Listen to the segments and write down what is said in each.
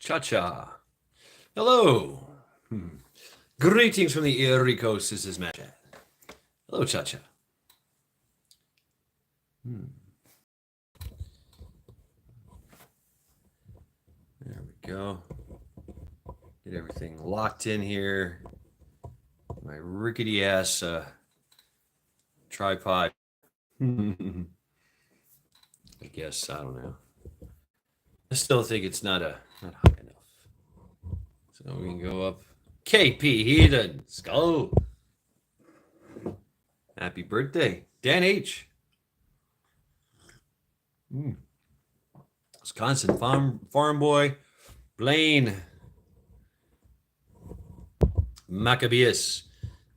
Cha-cha. Hello. Greetings from the Erie Coast. This is Matt. Hello, Cha-cha. There we go. Get everything locked in here. My rickety ass tripod. I guess, I don't know. I still think it's not high enough. So we can go up. KP Heathen. Skull. Happy birthday, Dan H. Wisconsin farm boy, Blaine. Maccabeus,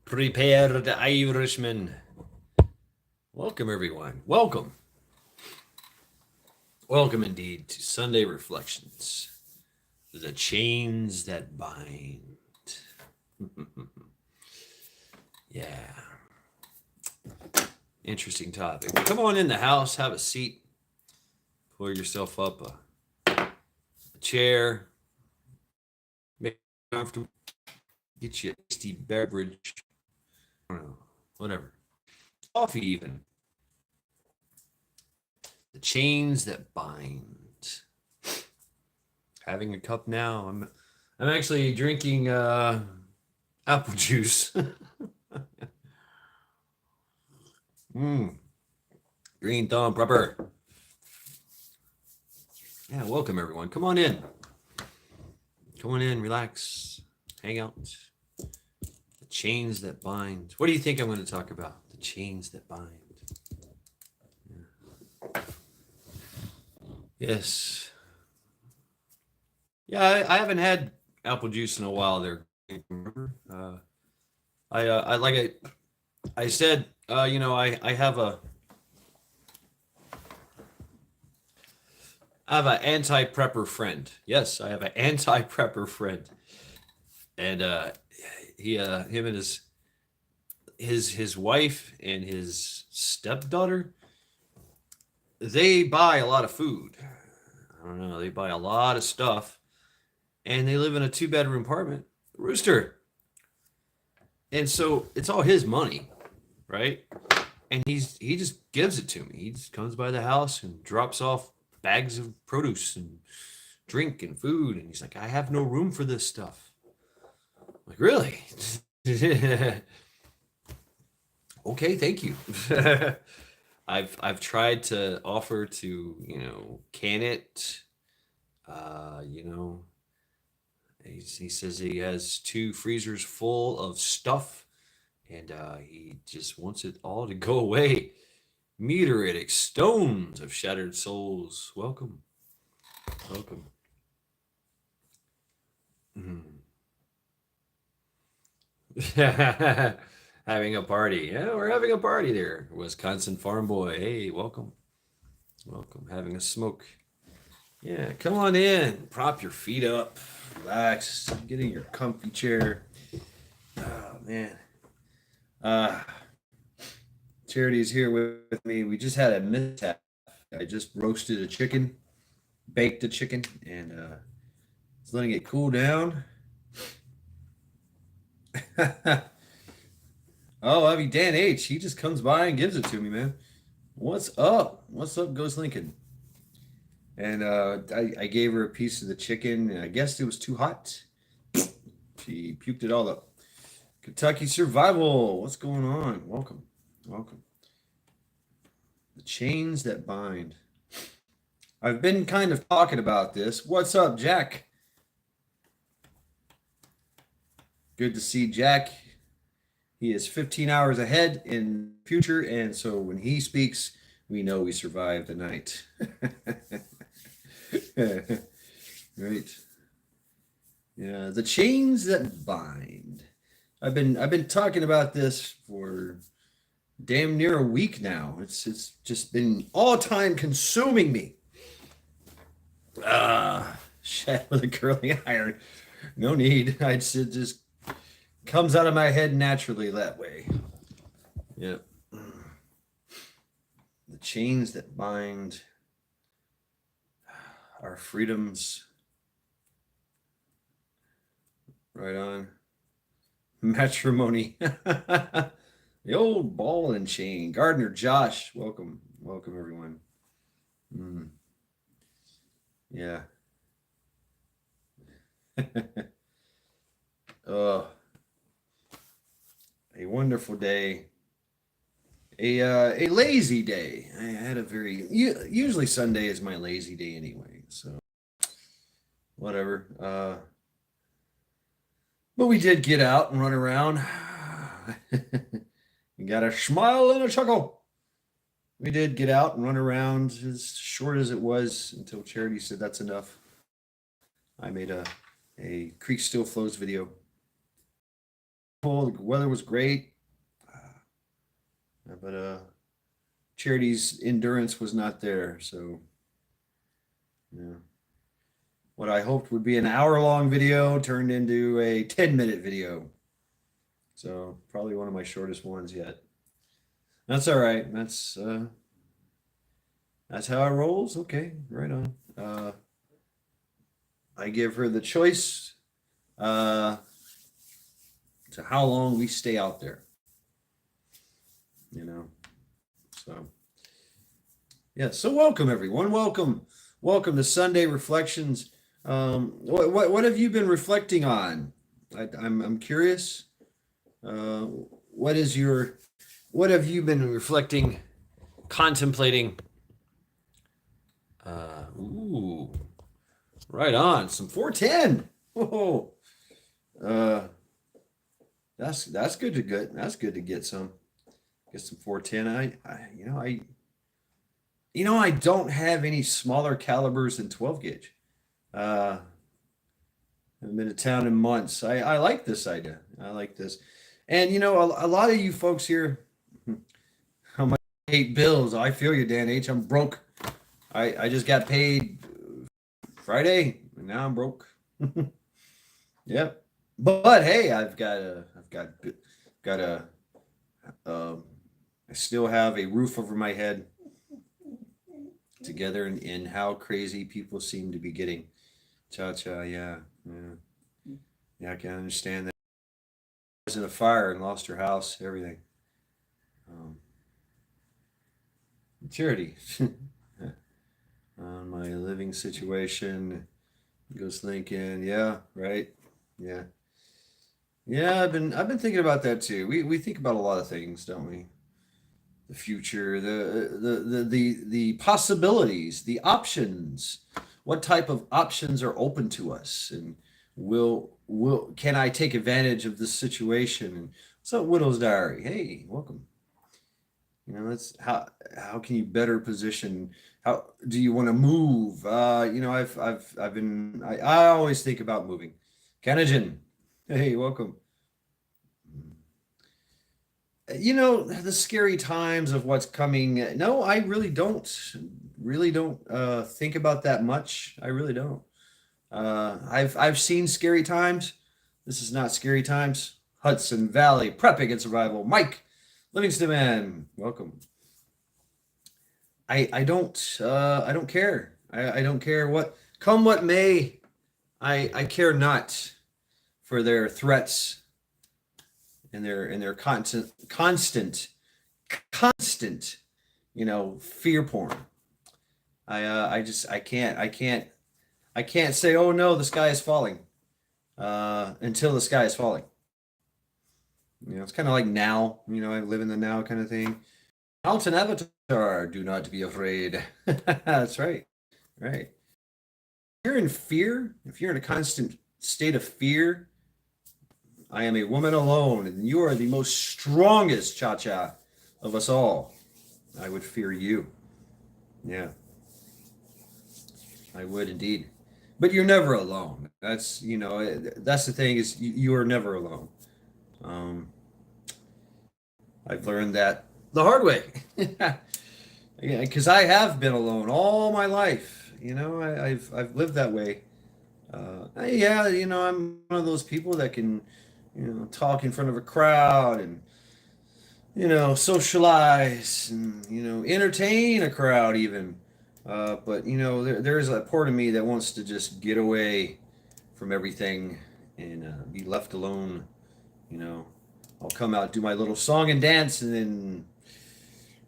prepared Irishman. Welcome, everyone. Welcome. Welcome indeed to Sunday Reflections. The chains that bind. Yeah. Interesting topic. Come on in the house, have a seat, pull yourself up a chair, make it comfortable, get you a tasty beverage, I don't know, whatever. Coffee, even. The chains that bind. Having a cup now. I'm actually drinking apple juice. Green thumb proper. Yeah, welcome everyone. Come on in. Come on in, relax, hang out. The chains that bind. What do you think I'm going to talk about? The chains that bind. Yeah. Yes. Yeah, I haven't had apple juice in a while there. I like I said, I have an anti-prepper friend. Yes, I have an anti-prepper friend, and him and his wife and his stepdaughter, they buy a lot of food. I don't know, they buy a lot of stuff, and they live in a 2-bedroom apartment. Rooster, and so it's all his money, right? And he just gives it to me. He just comes by the house and drops off bags of produce and drink and food, and he's like, I have no room for this stuff. I'm like, really? Okay, thank you. I've tried to offer to can it. He says he has 2 freezers full of stuff, and he just wants it all to go away. Meteoritic stones of shattered souls. Welcome. Welcome. Having a party. Yeah, we're having a party there. Wisconsin farm boy. Hey, welcome. Welcome. Having a smoke. Yeah, come on in. Prop your feet up. Relax. Get in your comfy chair. Oh, man. Charity's here with me. We just had a mishap. I just roasted a chicken, baked a chicken, and just letting it cool down. Oh, I mean, Dan H. He just comes by and gives it to me, man. What's up? What's up, Ghost Lincoln? And I gave her a piece of the chicken, and I guess it was too hot. She puked it all up. Kentucky Survival. What's going on? Welcome. Welcome. The chains that bind. I've been kind of talking about this. What's up, Jack? Good to see Jack. He is 15 hours ahead in the future, and so when he speaks, we know we survived the night. Right. Yeah, the chains that bind. I've been talking about this for damn near a week now. It's just been all time consuming me. Shit with a curling iron. No need. It just comes out of my head naturally that way. Yep. The chains that bind our freedoms Right on. Matrimony. The old ball and chain. Gardner Josh, welcome. Welcome, everyone. Mm, yeah. Oh, a wonderful day. A lazy day. I had a very usually Sunday is my lazy day anyway, so whatever. But we did get out and run around. You got a smile and a chuckle. We did get out and run around as short as it was until Charity said that's enough. I made a Creek Still Flows video. The weather was great, but Charity's endurance was not there. So, yeah, what I hoped would be an hour-long video turned into a 10-minute video. So probably one of my shortest ones yet. That's all right. That's how it rolls. Okay, right on. I give her the choice to how long we stay out there. You know, so yeah. So welcome everyone. Welcome to Sunday Reflections. What have you been reflecting on? I'm curious. What have you been reflecting, contemplating? Ooh, right on. Some 410. Whoa. That's good to get. That's good to get some 410. I don't have any smaller calibers than 12 gauge. I've been to town in months. I like this idea. I like this. And a lot of you folks here, how much I hate bills. I feel you, Dan H. I'm broke. I just got paid Friday, and now I'm broke. Yep. But hey, I still have a roof over my head together, and how crazy people seem to be getting. Cha-cha, yeah. Yeah, I can understand that. Was in a fire and lost her house, everything. Charity. On my living situation, Ghost Lincoln. Yeah, right. Yeah. Yeah, I've been thinking about that too. We think about a lot of things, don't we? The future, the possibilities, the options. What type of options are open to us, and will can I take advantage of this situation? And so, Widow's Diary. Hey, welcome. That's how can you better position? How do you want to move? I always think about moving. Kanajan, hey, welcome. The scary times of what's coming. No, I really don't think about that much. I really don't. I've seen scary times. This is not scary times. Hudson Valley prepping and survival. Mike Livingston, man, welcome. I don't care. I don't care what come what may. I care not for their threats and their constant fear porn. I can't say, oh no, the sky is falling, until the sky is falling. It's kind of like now. I live in the now kind of thing. Alton Avatar, do not be afraid. That's right. Right. If you're in fear, if you're in a constant state of fear, I am a woman alone, and you are the most strongest cha-cha of us all. I would fear you. Yeah, I would indeed. But you're never alone. That's the thing is you are never alone. Um, I've learned that the hard way. Yeah, because I have been alone all my life. I've lived that way. Yeah, I'm one of those people that can, talk in front of a crowd and, socialize and, entertain a crowd even. But there's a part of me that wants to just get away from everything and be left alone. You know, I'll come out, do my little song and dance, and then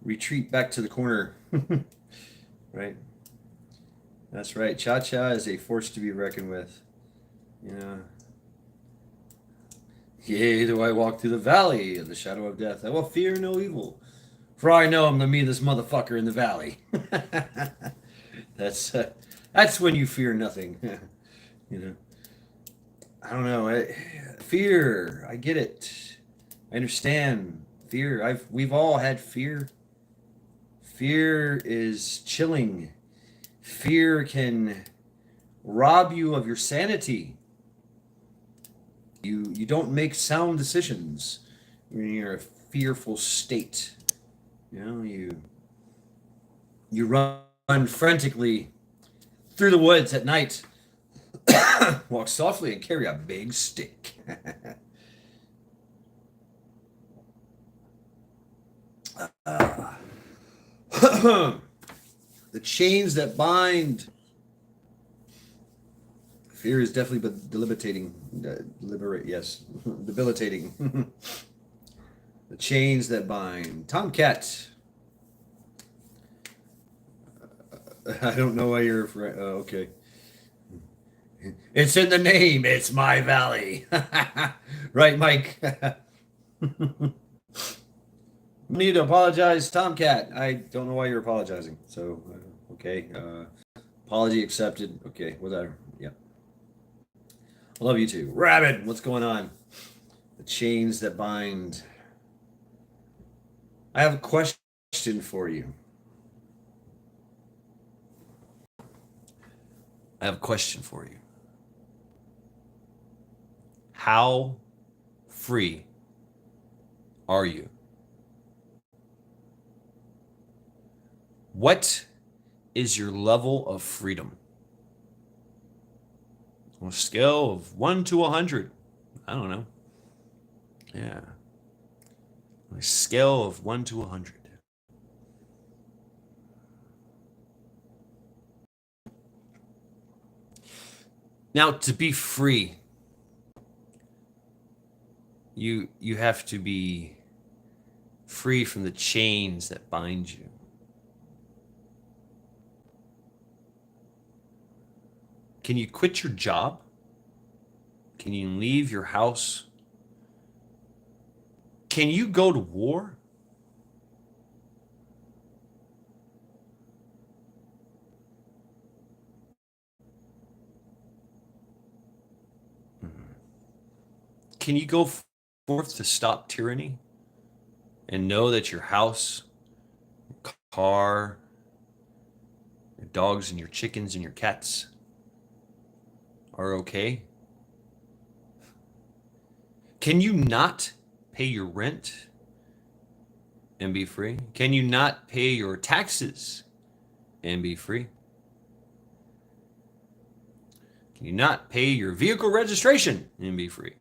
retreat back to the corner. Right? That's right. Cha Cha is a force to be reckoned with. You know. Yea, do I walk through the valley of the shadow of death, I will fear no evil, for I know I'm the meanest motherfucker in the valley. that's uh, that's when you fear nothing. You know. I don't know. Fear. I get it. I understand fear. We've all had fear. Fear is chilling. Fear can rob you of your sanity. You don't make sound decisions when you're in a fearful state. You know, you run frantically through the woods at night, walk softly and carry a big stick. The chains that bind. Fear is definitely debilitating. Yes, debilitating. The chains that bind. Tomcat. I don't know why you're afraid. Oh, okay. It's in the name. It's my valley. Right, Mike? Need to apologize, Tomcat. I don't know why you're apologizing. So, okay. Apology accepted. Okay, whatever. Yep. I love you too. Rabbit, what's going on? The chains that bind. I have a question for you. I have a question for you. How free are you? What is your level of freedom? On a scale of 1 to 100. I don't know. Yeah. On a scale of 1 to 100. Now, to be free, you have to be free from the chains that bind you. Can you quit your job? Can you leave your house? Can you go to war? Can you go forth to stop tyranny and know that your house, your car, your dogs and your chickens and your cats are okay? Can you not pay your rent and be free? Can you not pay your taxes and be free? Can you not pay your vehicle registration and be free?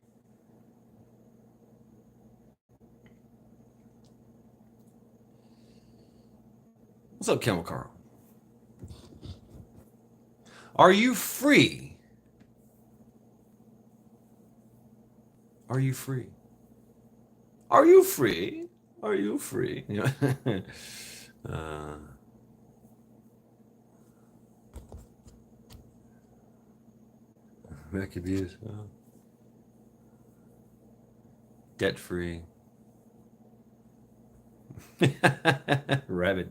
What's up, Camel Carl? Are you free? Are you free? Are you free? Are you free? You know? Back abuse. Debt free. Rabbit.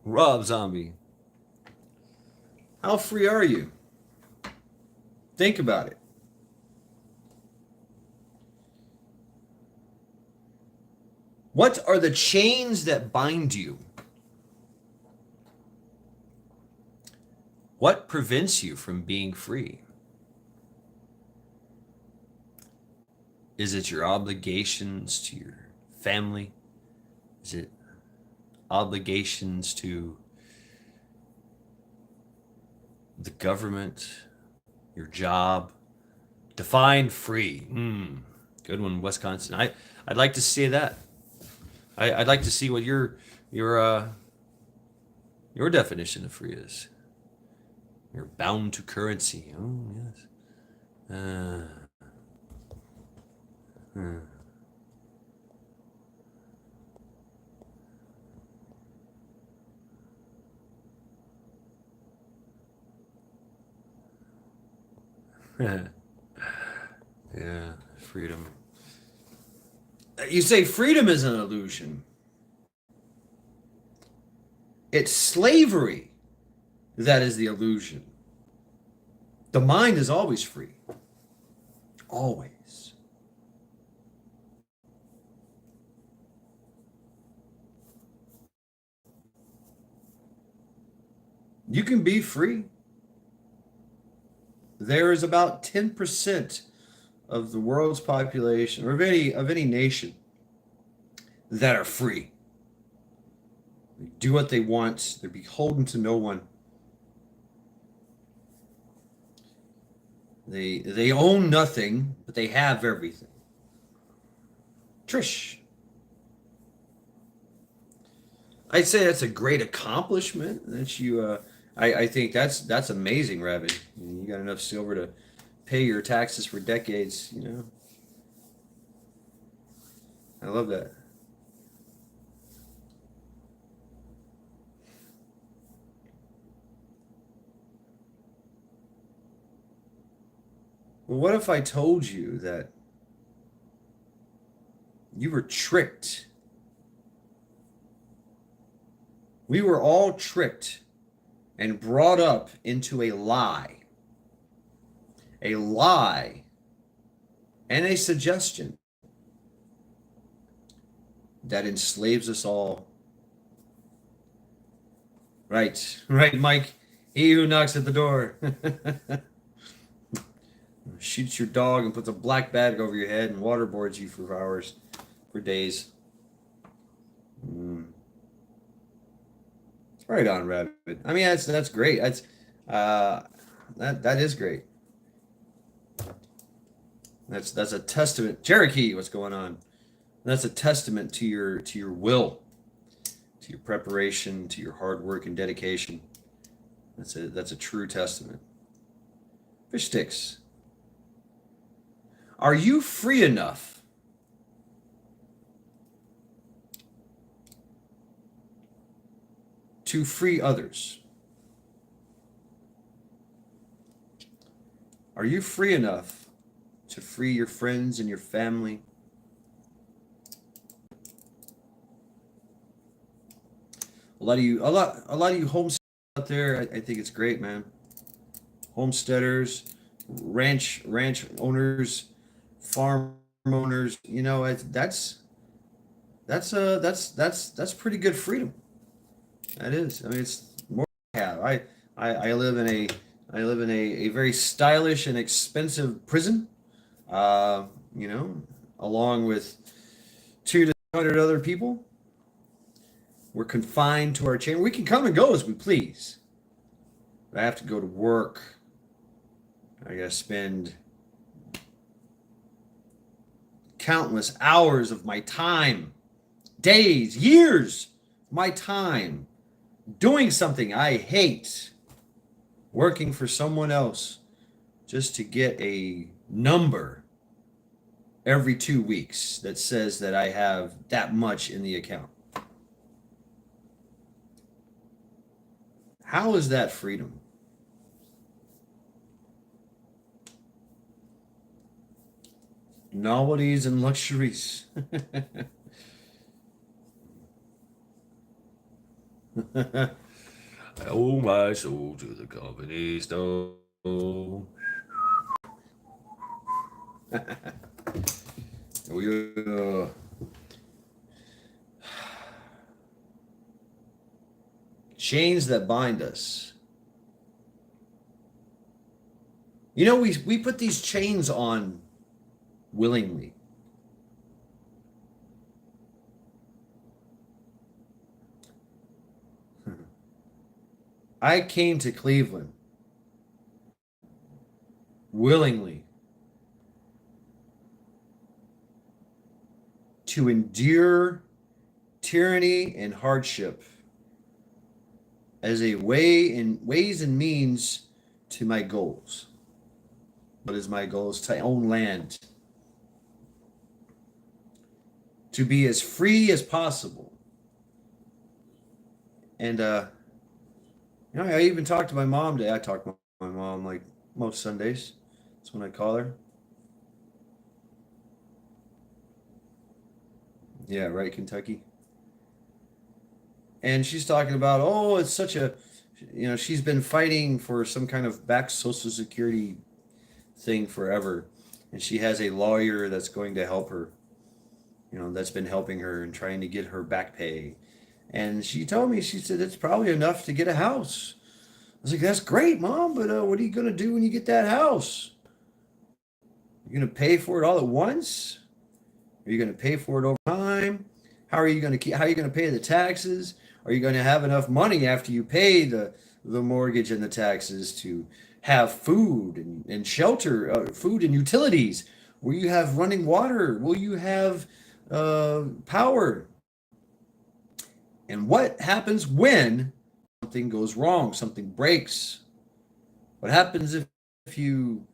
Rob Zombie. How free are you? Think about it. What are the chains that bind you? What prevents you from being free? Is it your obligations to your family? Is it obligations to the government, your job? Define free. Good one, Wisconsin. I'd like to see that. I'd like to see what your your definition of free is? You're bound to currency. Oh, yes. Hmm. Yeah, freedom. You say freedom is an illusion. It's slavery that is the illusion. The mind is always free. Always. You can be free. There is about 10% of the world's population, or of any nation, that are free. They do what they want. They're beholden to no one. They own nothing, but they have everything. Trish, I'd say that's a great accomplishment that you. I think that's amazing, Rabbit. You got enough silver to pay your taxes for decades. I love that. Well, what if I told you that you were tricked? We were all tricked and brought up into a lie, and a suggestion that enslaves us all. Right, right, Mike. He who knocks at the door shoots your dog and puts a black bag over your head and waterboards you for hours, for days. Mm. Right on, Rabbit. I mean, that's great. That is great. That's a testament. Cherokee, what's going on? That's a testament to your will, to your preparation, to your hard work and dedication. That's a true testament. Fish sticks. Are you free enough to free others? Are you free enough to free your friends and your family? A lot of you homesteaders out there, I think it's great, man. Homesteaders, ranch owners, farm owners. That's pretty good freedom. That is. I mean, it's more than I have. I live in a very stylish and expensive prison. Uh, you know, along with 200 other people. We're confined to our chamber. We can come and go as we please. But I have to go to work. I gotta spend countless hours of my time, days, years, my time doing something I hate, working for someone else just to get a number every 2 weeks that says that I have that much in the account. How is that freedom? Novelties and luxuries. I owe my soul to the company store. we, chains that bind us. We put these chains on willingly. I came to Cleveland willingly to endure tyranny and hardship as a ways and means to my goals. What is my goals? To own land, to be as free as possible. And I even talked to my mom today. I talk to my mom like most Sundays. That's when I call her. Yeah, right, Kentucky. And she's talking about, oh, it's such a, she's been fighting for some kind of back Social Security thing forever, and she has a lawyer that's going to help her. That's been helping her and trying to get her back pay. And she told me, she said it's probably enough to get a house. I was like, that's great, Mom, but what are you gonna do when you get that house? You're gonna pay for it all at once? Are you gonna pay for it over time? How are you gonna pay the taxes? Are you gonna have enough money after you pay the mortgage and the taxes to have food and shelter, food and utilities? Will you have running water? Will you have power? And what happens when something goes wrong, something breaks? What happens if you,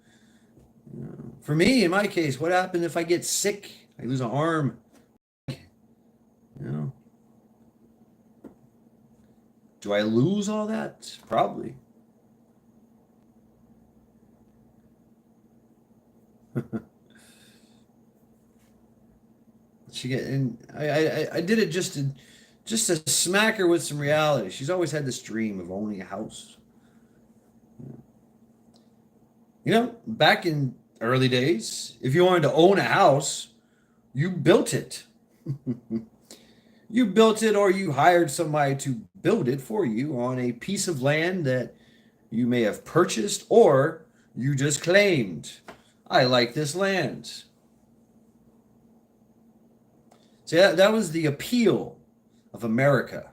for me, in my case, what happens if I get sick? I lose an arm. You know, do I lose all that? Probably. And I did it just to smack her with some reality. She's always had this dream of owning a house. Back in early days, if you wanted to own a house, you built it. You built it or you hired somebody to build it for you on a piece of land that you may have purchased or you just claimed. I like this land. So that was the appeal of America.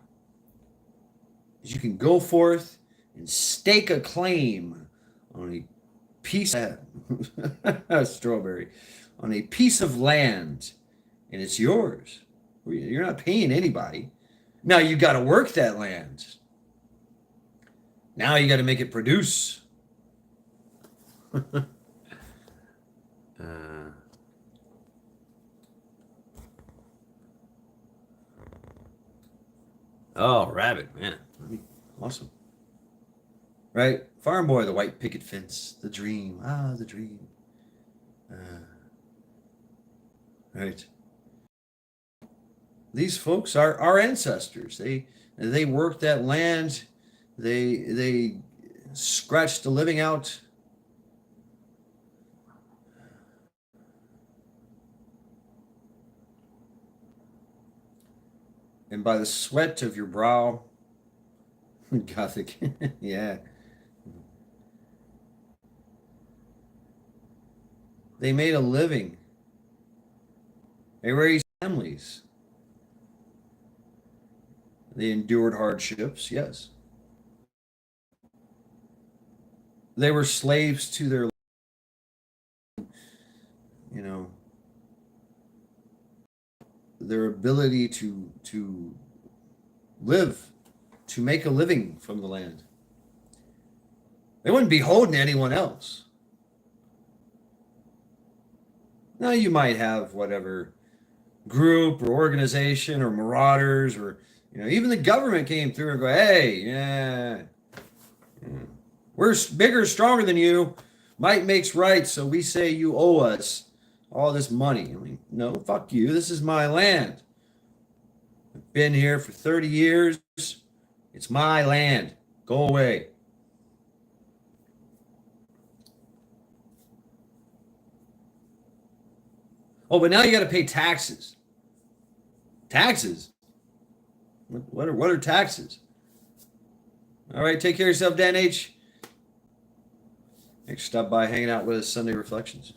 Is you can go forth and stake a claim on a piece of strawberry, on a piece of land, and it's yours. You're not paying anybody. Now you got to work that land. Now you got to make it produce. uh, Oh, rabbit, man. awesome. Right? Farm boy, the white picket fence, the dream. Ah, the dream. Uh, right. These folks are our ancestors. They worked that land. They scratched a living out. And by the sweat of your brow, Gothic, yeah, they made a living. They raised families. They endured hardships, yes. They were slaves to you know, their ability to live, to make a living from the land. They wouldn't be holding anyone else. Now you might have whatever group or organization or marauders or even the government came through and go, hey, yeah, we're bigger, stronger than you. Might makes right, so we say you owe us all this money. I mean, no, fuck you. This is my land. I've been here for 30 years. It's my land. Go away. Oh, but now you got to pay taxes. Taxes? What are taxes? All right, take care of yourself, Dan H. Thanks for stopping by, hanging out with us, Sunday Reflections.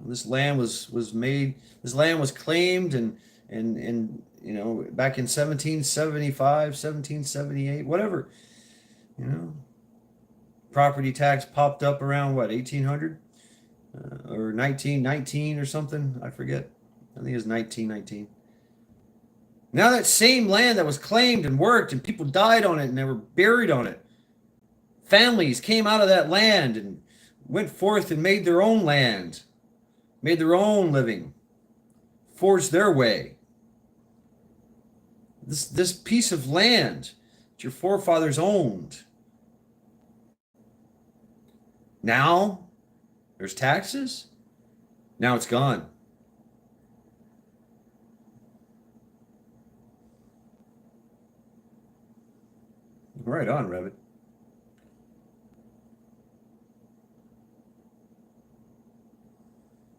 This land was made. This land was claimed and back in 1775, 1778, whatever. You know, property tax popped up around what 1800 or 1919 or something. I forget. I think it was 1919. Now that same land that was claimed and worked and people died on it and they were buried on it, families came out of that land and went forth and made their own land, made their own living, forged their way. This piece of land that your forefathers owned. Now there's taxes. Now it's gone. Right on, Revit.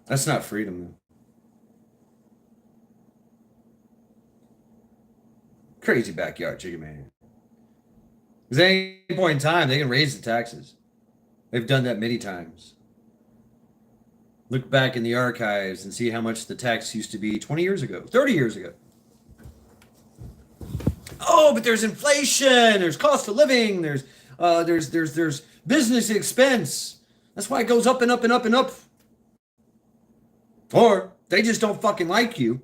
That's not freedom. Crazy backyard chicken man. Because at any point in time, they can raise the taxes. They've done that many times. Look back in the archives and see how much the tax used to be 20 years ago, 30 years ago. Oh, but there's inflation, there's cost of living, there's business expense. That's why it goes up and up and up and up. Or they just don't fucking like you.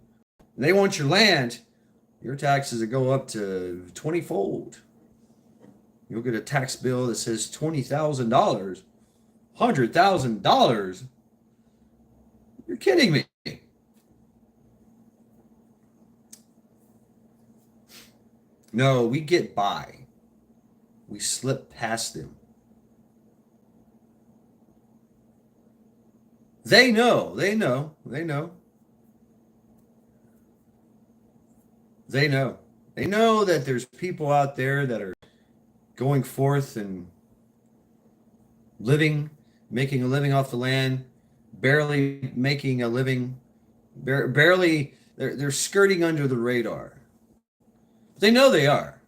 They want your land. Your taxes will go up to 20-fold. You'll get a tax bill that says $20,000, $100,000. You're kidding me. No, we get by. We slip past them. They know. They know that there's people out there that are going forth and living, making a living off the land, barely making a living, barely, they're skirting under the radar. They know they are.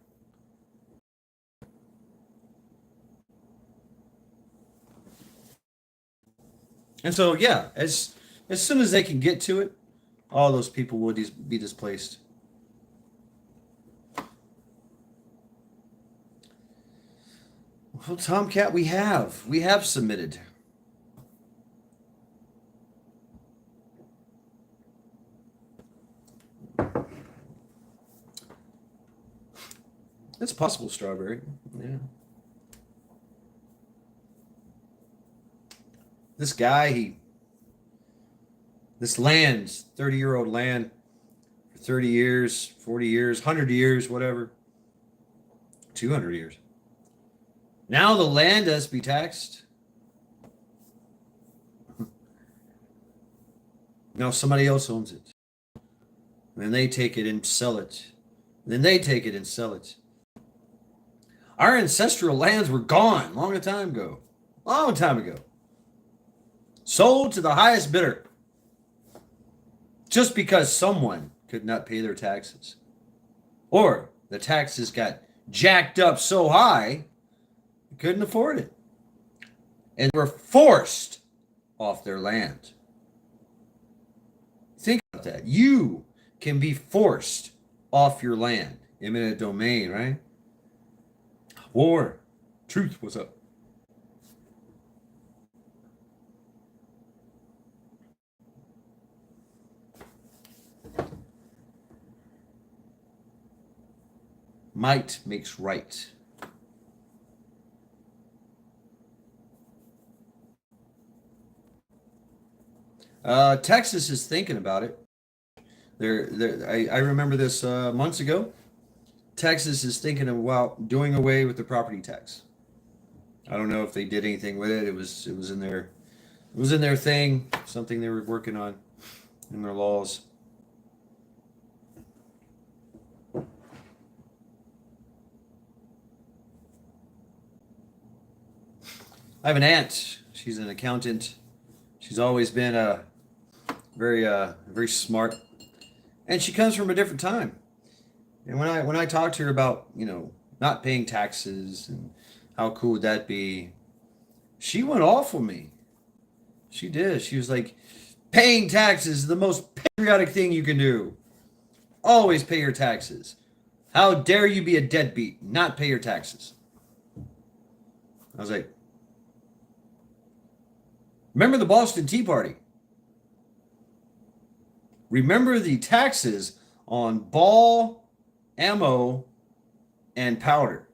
And so, yeah, as soon as they can get to it, all those people will be displaced. Well, Tomcat, we have submitted. It's possible, Strawberry. Yeah. This guy, this land, 30-year-old land, for 30 years, 40 years, 100 years, whatever, 200 years. Now the land has to be taxed. Now somebody else owns it. Then they take it and sell it. Then they take it and sell it. Our ancestral lands were gone long time ago. Long time ago. Sold to the highest bidder. Just because someone could not pay their taxes. Or the taxes got jacked up so high, they couldn't afford it. And were forced off their land. Think about that. You can be forced off your land. Eminent domain, right? War. Truth, what's up? Might makes right. Texas is thinking about it. I remember this months ago. Texas is thinking about doing away with the property tax. I don't know if they did anything with it. It was in their thing, something they were working on in their laws. I have an aunt. She's an accountant. She's always been very smart, and she comes from a different time. And when I talked to her about not paying taxes and how cool would that be, she went off on me. She did. She was like, paying taxes is the most patriotic thing you can do. Always pay your taxes. How dare you be a deadbeat, not pay your taxes? I was like, remember the Boston Tea Party? Remember the taxes on ball, ammo, and powder.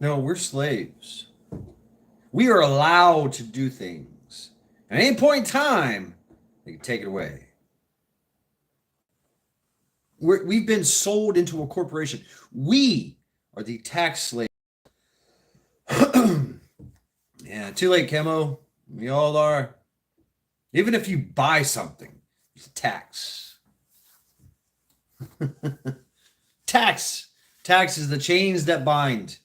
No, we're slaves. We are allowed to do things. At any point in time, they can take it away. We've been sold into a corporation. We are the tax slaves. Yeah, too late, Chemo. We all are. Even if you buy something, it's a tax. Tax. Tax is the chains that bind.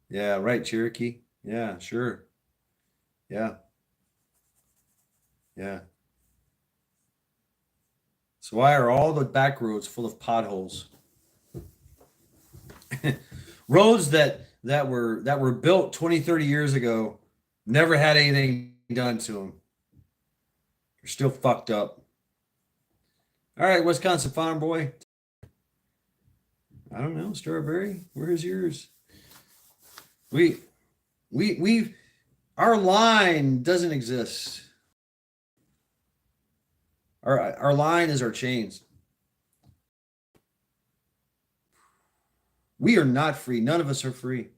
Yeah, right, Cherokee. Yeah, sure. Yeah. Yeah. So why are all the back roads full of potholes? Roads that were built 20, 30 years ago never had anything done to them. They're still fucked up. All right, Wisconsin Farm Boy. I don't know, Strawberry. Where's yours? We our line doesn't exist. Our line is our chains. We are not free. None of us are free.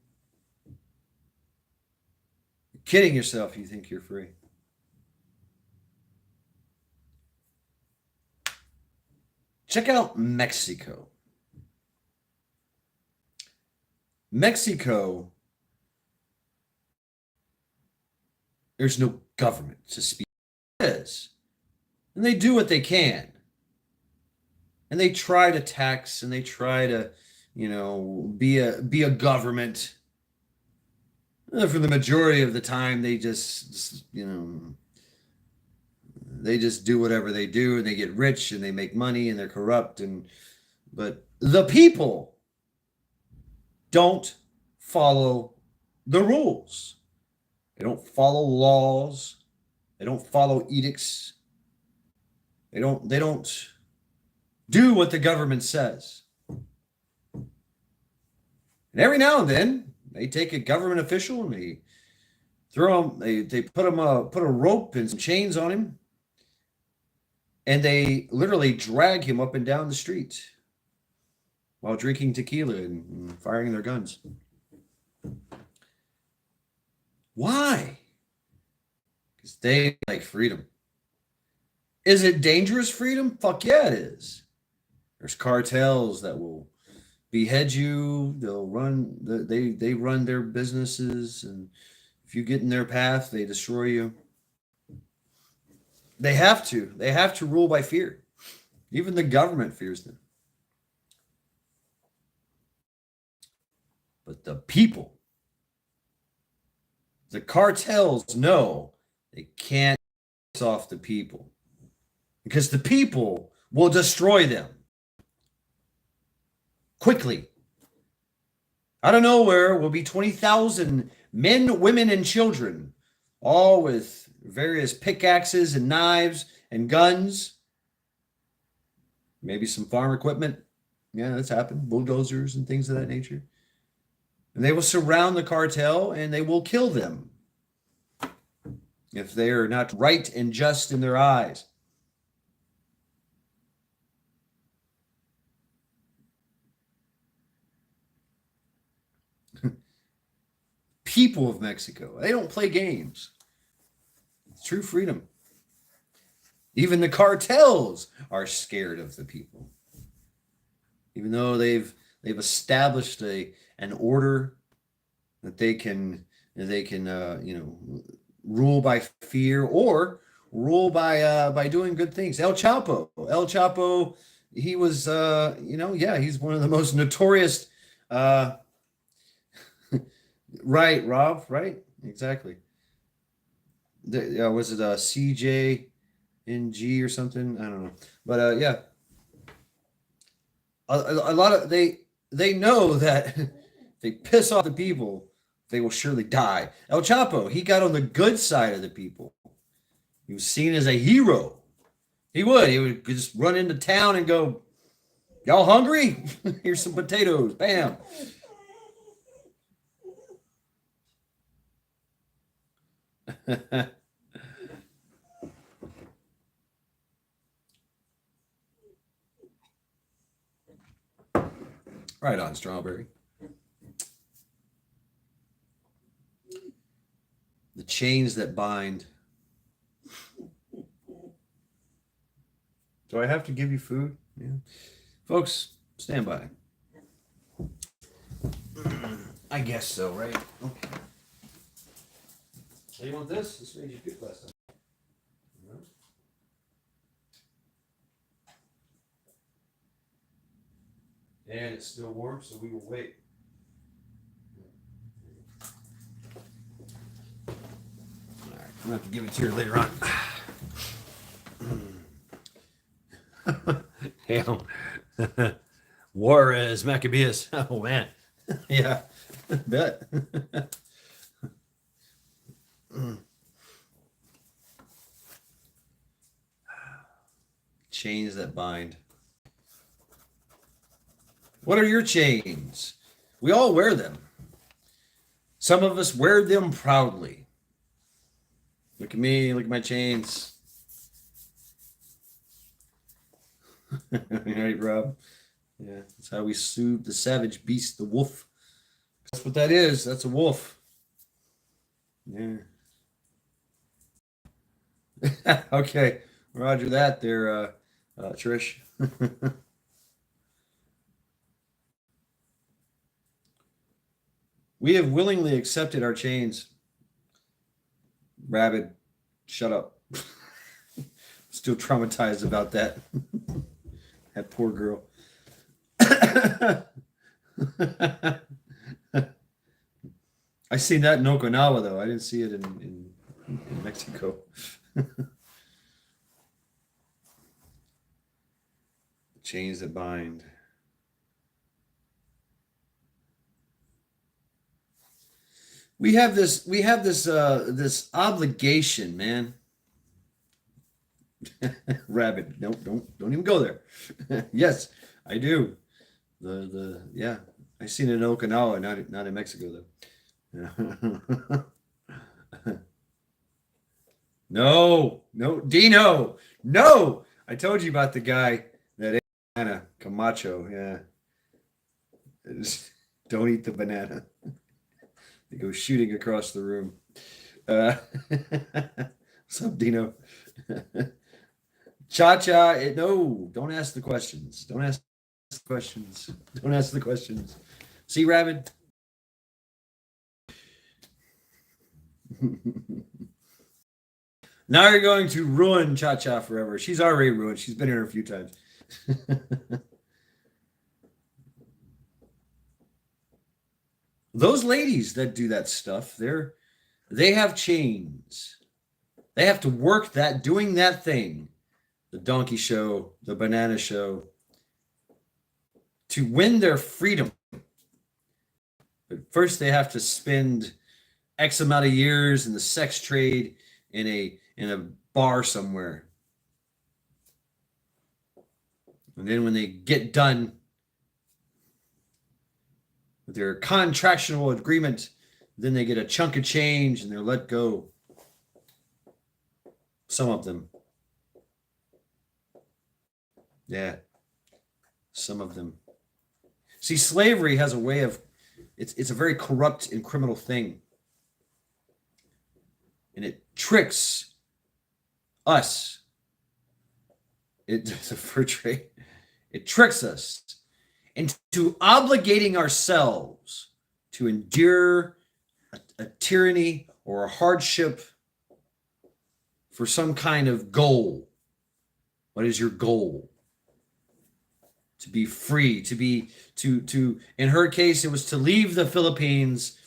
You're kidding yourself. You think you're free. Check out Mexico. Mexico, there's no government to speak. Is. And they do what they can. And they try to tax and they try to, be a government. For the majority of the time, they just they just do whatever they do and they get rich and they make money and they're corrupt. But the people don't follow the rules. They don't follow laws. They don't follow edicts. They don't do what the government says. And every now and then they take a government official and they throw him, they put a rope and some chains on him, and they literally drag him up and down the street while drinking tequila and firing their guns. Why? Because they like freedom. Is it dangerous freedom? Fuck yeah, it is. There's cartels that will behead you. They'll run. They run their businesses, and if you get in their path, they destroy you. They have to. They have to rule by fear. Even the government fears them. But the people, the cartels know they can't piss off the people because the people will destroy them quickly. Out of nowhere will be 20,000 men, women, and children, all with various pickaxes and knives and guns. Maybe some farm equipment. Yeah, that's happened. Bulldozers and things of that nature. And they will surround the cartel and they will kill them if they are not right and just in their eyes. People of Mexico, they don't play games. It's true freedom. Even the cartels are scared of the people. Even though they've established an order that they can rule by fear or rule by doing good things. El Chapo, he was he's one of the most notorious right, Rob, right? Exactly. Was it CJNG or something? I don't know. But yeah. A lot of they know that if they piss off the people, they will surely die. El Chapo, he got on the good side of the people. He was seen as a hero. He would just run into town and go, Y'all hungry? Here's some potatoes. Bam. Right on, Strawberry. The chains that bind. Do I have to give you food? Yeah. Folks, stand by. I guess so, right? Okay. So you want this? This made you good last time. No? And it's still warm, so we will wait. All right, I'm gonna have to give it to you later on. Damn. Juarez, Maccabeus. Oh man. Yeah, bet. Chains that bind. What are your chains? We all wear them. Some of us wear them proudly. Look at me, look at my chains. Right, Rob? Yeah, that's how we soothe the savage beast, the wolf. That's what that is. That's a wolf. Yeah. Okay. Roger that there, Trish. We have willingly accepted our chains. Rabbit, shut up. Still traumatized about that. That poor girl. I seen that in Okinawa though. I didn't see it in Mexico. Chains that bind. We have this this obligation, man. Rabbit, don't even go there. Yes, I do. Yeah, I seen it in Okinawa, not in Mexico though. No, Dino, no. I told you about the guy that ate banana, Camacho. Yeah, don't eat the banana. They go shooting across the room. What's up, Dino? Cha-cha, no, don't ask the questions. Don't ask the questions. Don't ask the questions. See, Rabbit? Now you're going to ruin Cha-cha forever. She's already ruined. She's been here a few times. Those ladies that do that stuff, they have chains. They have to work that, doing that thing, the donkey show, the banana show, to win their freedom. But first they have to spend X amount of years in the sex trade in a bar somewhere. And then when they get done with their contractual agreement, then they get a chunk of change and they're let go. Some of them. Yeah. Some of them. See, slavery has a way of, it's a very corrupt and criminal thing. And it tricks us. It's a fur trade. It tricks us into obligating ourselves to endure a tyranny or a hardship for some kind of goal. What is your goal? To be free, to in her case, it was to leave the Philippines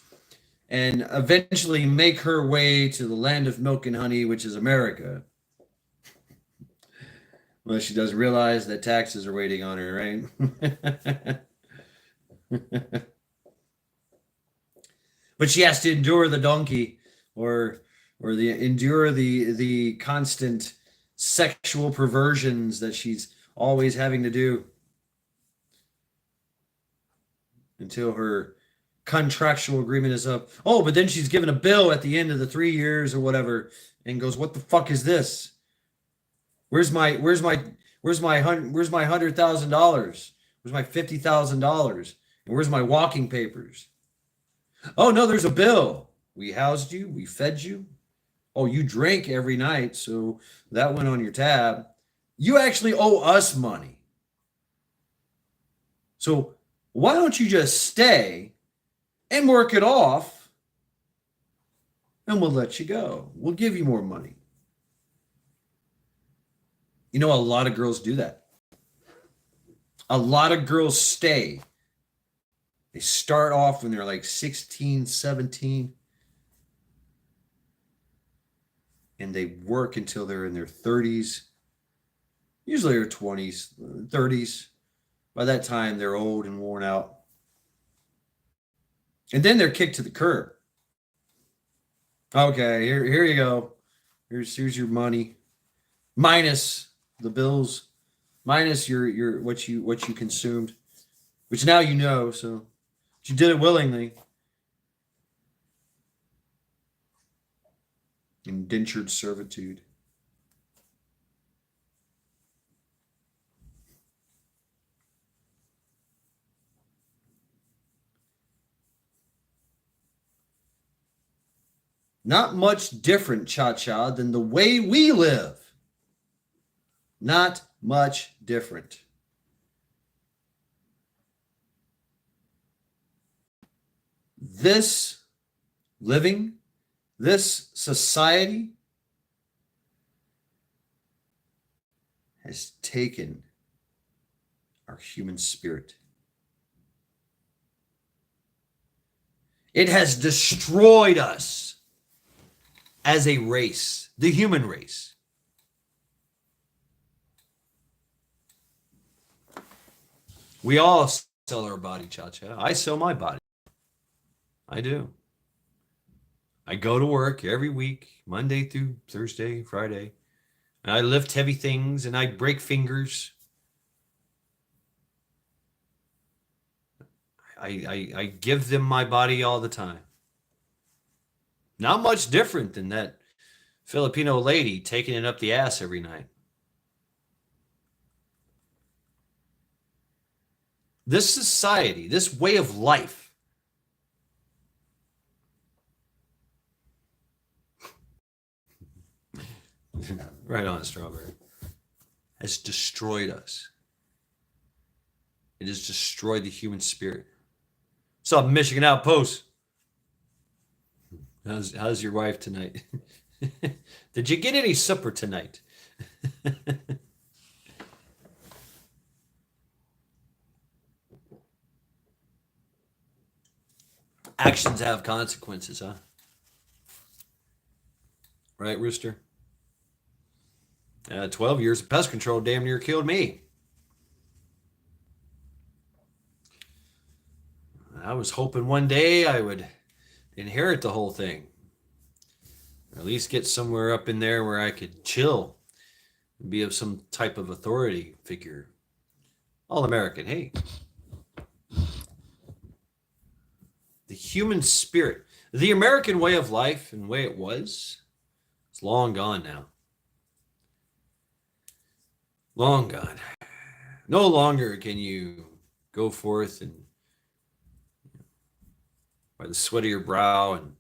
and eventually make her way to the land of milk and honey, which is America. Well, she doesn't realize that taxes are waiting on her, right? But she has to endure the donkey or endure the constant sexual perversions that she's always having to do. until her contractual agreement is up. Oh, but then she's given a bill at the end of the 3 years or whatever and goes, "What the fuck is this? Where's my $100,000? Where's my $50,000? And where's my walking papers?" "Oh no, there's a bill. We housed you, we fed you. Oh, you drank every night, so that went on your tab. You actually owe us money. So why don't you just stay and work it off, and we'll let you go. We'll give you more money." You know, a lot of girls do that. A lot of girls stay. They start off when they're like 16, 17, and they work until they're in their 30s, usually their 20s, 30s. By that time, they're old and worn out. And then they're kicked to the curb. Okay, here you go. Here's your money, minus the bills, minus your what you consumed, which now you know. So you did it willingly. Indentured servitude. Not much different, Cha-Cha, than the way we live. Not much different. This living, this society has taken our human spirit. It has destroyed us as a race, the human race. We all sell our body, Cha-Cha. I sell my body. I do. I go to work every week, Monday through Thursday, Friday. And I lift heavy things and I break fingers. I give them my body all the time. Not much different than that Filipino lady taking it up the ass every night. This society, this way of life, right on, Strawberry, has destroyed us. It has destroyed the human spirit. What's up, Michigan Outpost? How's your wife tonight? Did you get any supper tonight? Actions have consequences, huh? Right, Rooster? 12 years of pest control damn near killed me. I was hoping one day I would inherit the whole thing. Or at least get somewhere up in there where I could chill and be of some type of authority figure. All American, hey. The human spirit, the American way of life and way it was, it's long gone now. Long gone. No longer can you go forth and by the sweat of your brow and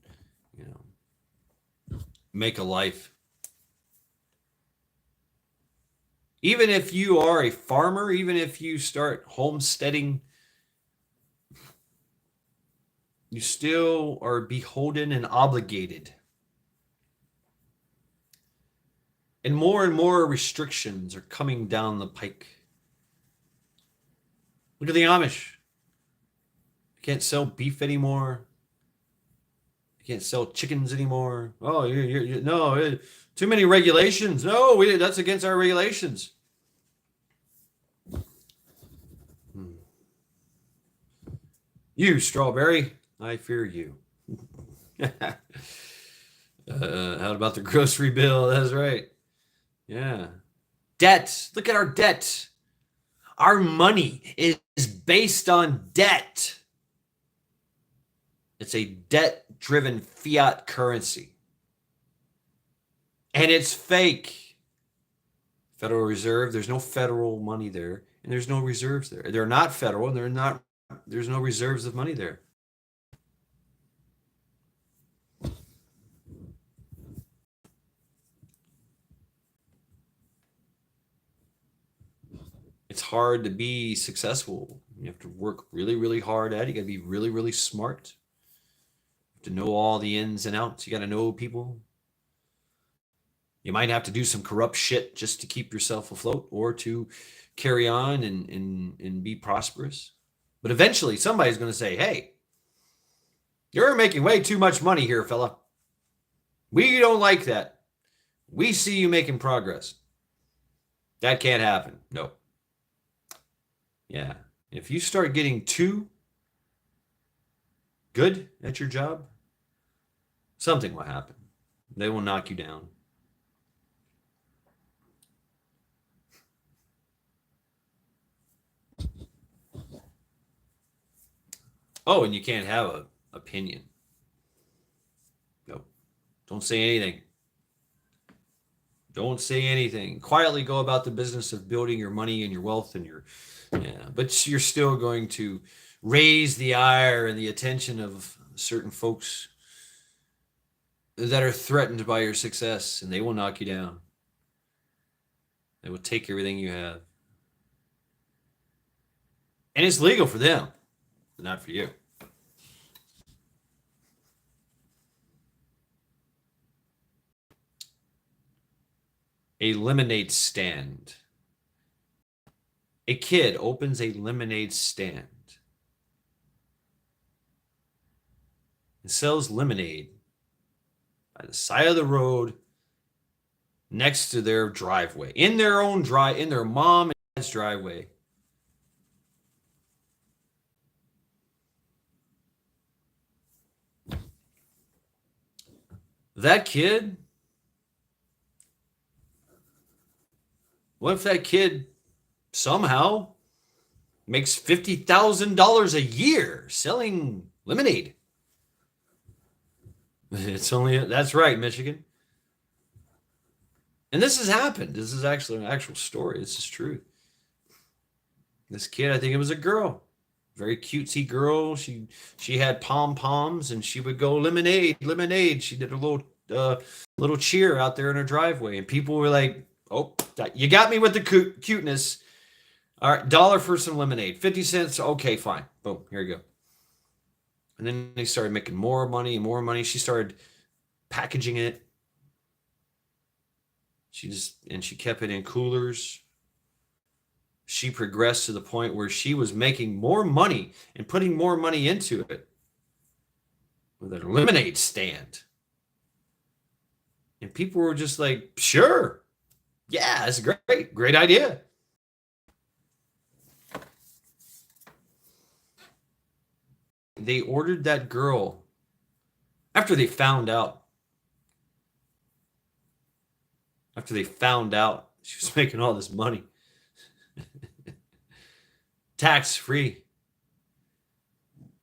make a life. Even if you are a farmer, even if you start homesteading, you still are beholden and obligated. And more restrictions are coming down the pike. Look at the Amish. You can't sell beef anymore. You can't sell chickens anymore. Oh, no, too many regulations. No, that's against our regulations. You, Strawberry, I fear you. How about the grocery bill? That's right. Yeah. Debt. Look at our debt. Our money is based on debt. It's a debt-driven fiat currency. And it's fake. Federal Reserve, there's no federal money there, and there's no reserves there. They're not federal, and there's no reserves of money there. It's hard to be successful. You have to work really, really hard at it. You got to be really, really smart. You have to know all the ins and outs. You got to know people. You might have to do some corrupt shit just to keep yourself afloat or to carry on and be prosperous. But eventually somebody's going to say, hey, you're making way too much money here, fella. We don't like that. We see you making progress. That can't happen. No. Yeah. If you start getting too good at your job, something will happen. They will knock you down. Oh, and you can't have an opinion. No. Don't say anything. Don't say anything. Quietly go about the business of building your money and your wealth and your, yeah, but you're still going to raise the ire and the attention of certain folks that are threatened by your success, and they will knock you down. They will take everything you have. And it's legal for them, but not for you. A lemonade stand. A kid opens a lemonade stand and sells lemonade by the side of the road next to their driveway, in their own drive, in their mom and dad's driveway. That kid, what if that kid somehow makes $50,000 a year selling lemonade? It's only, that's right, Michigan. And this has happened. This is actually an actual story. This is true. This kid, I think it was a girl, very cutesy girl. She had pom-poms and she would go lemonade, lemonade. She did a little cheer out there in her driveway, and people were like, oh, you got me with the cuteness. All right, $1 for some lemonade, 50 cents. Okay, fine. Boom, here you go. And then they started making more money and more money. She started packaging it. She kept it in coolers. She progressed to the point where she was making more money and putting more money into it with a lemonade stand. And people were just like, sure. Yeah, that's great idea. They ordered that girl after they found out she was making all this money. Tax free.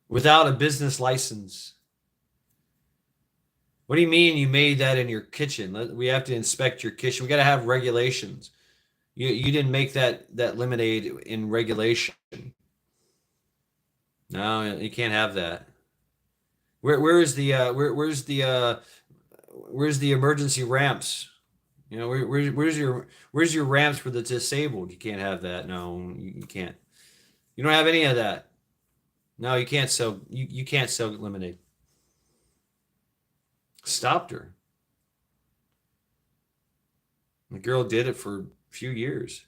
Without a business license. What do you mean you made that in your kitchen? We have to inspect your kitchen. We got to have regulations. You didn't make that lemonade in regulation. No, you can't have that. Where's the emergency ramps? You know, where's your ramps for the disabled? You can't have that. No, you can't. You don't have any of that. No, you can't sell. You can't sell lemonade. Stopped her. The girl did it for a few years.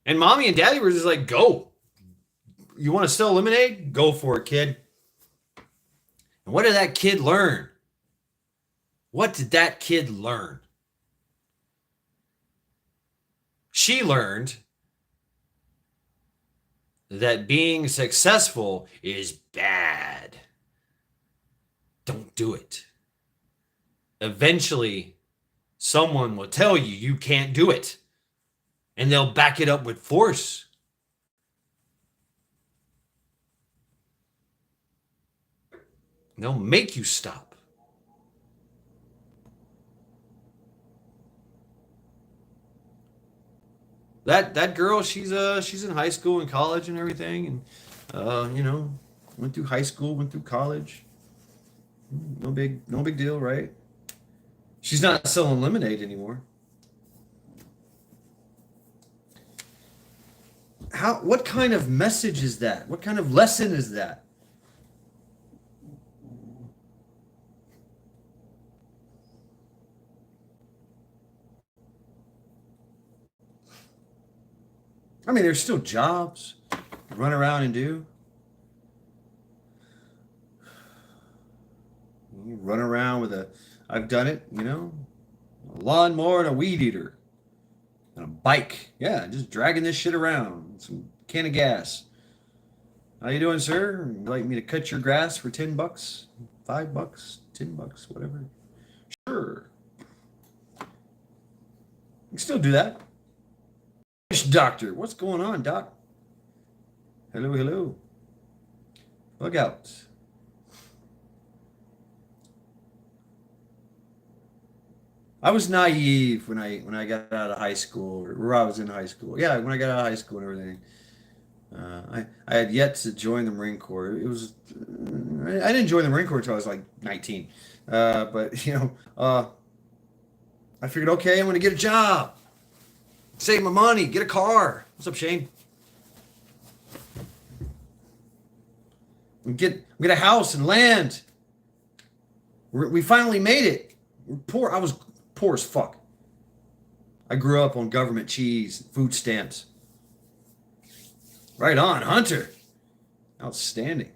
And mommy and daddy were just like, go. You want to sell lemonade? Go for it, kid. And what did that kid learn? What did that kid learn? She learned that being successful is bad. Don't do it. Eventually, someone will tell you you can't do it, and they'll back it up with force. They'll make you stop. That girl, she's in high school and college and everything, and went through high school, went through college. No big deal, right? She's not selling lemonade anymore. What kind of message is that? What kind of lesson is that? I mean, there's still jobs to run around and do. You run around with I've done it, a lawnmower and a weed eater and a bike. Yeah, just dragging this shit around. Some can of gas. How you doing, sir? You'd like me to cut your grass for $10? $5? $10? Whatever. Sure. You can still do that. Doctor, what's going on, doc? Hello. Bug out. I was naive when I got out of high school, or I was in high school. Yeah, when I got out of high school and everything. I had yet to join the Marine Corps. I didn't join the Marine Corps until I was like 19. But I figured, okay, I'm going to get a job, save my money, get a car. What's up, Shane? Get a house and land. We finally made it. We're poor. I was poor as fuck. I grew up on government cheese, food stamps. Right on, Hunter. Outstanding.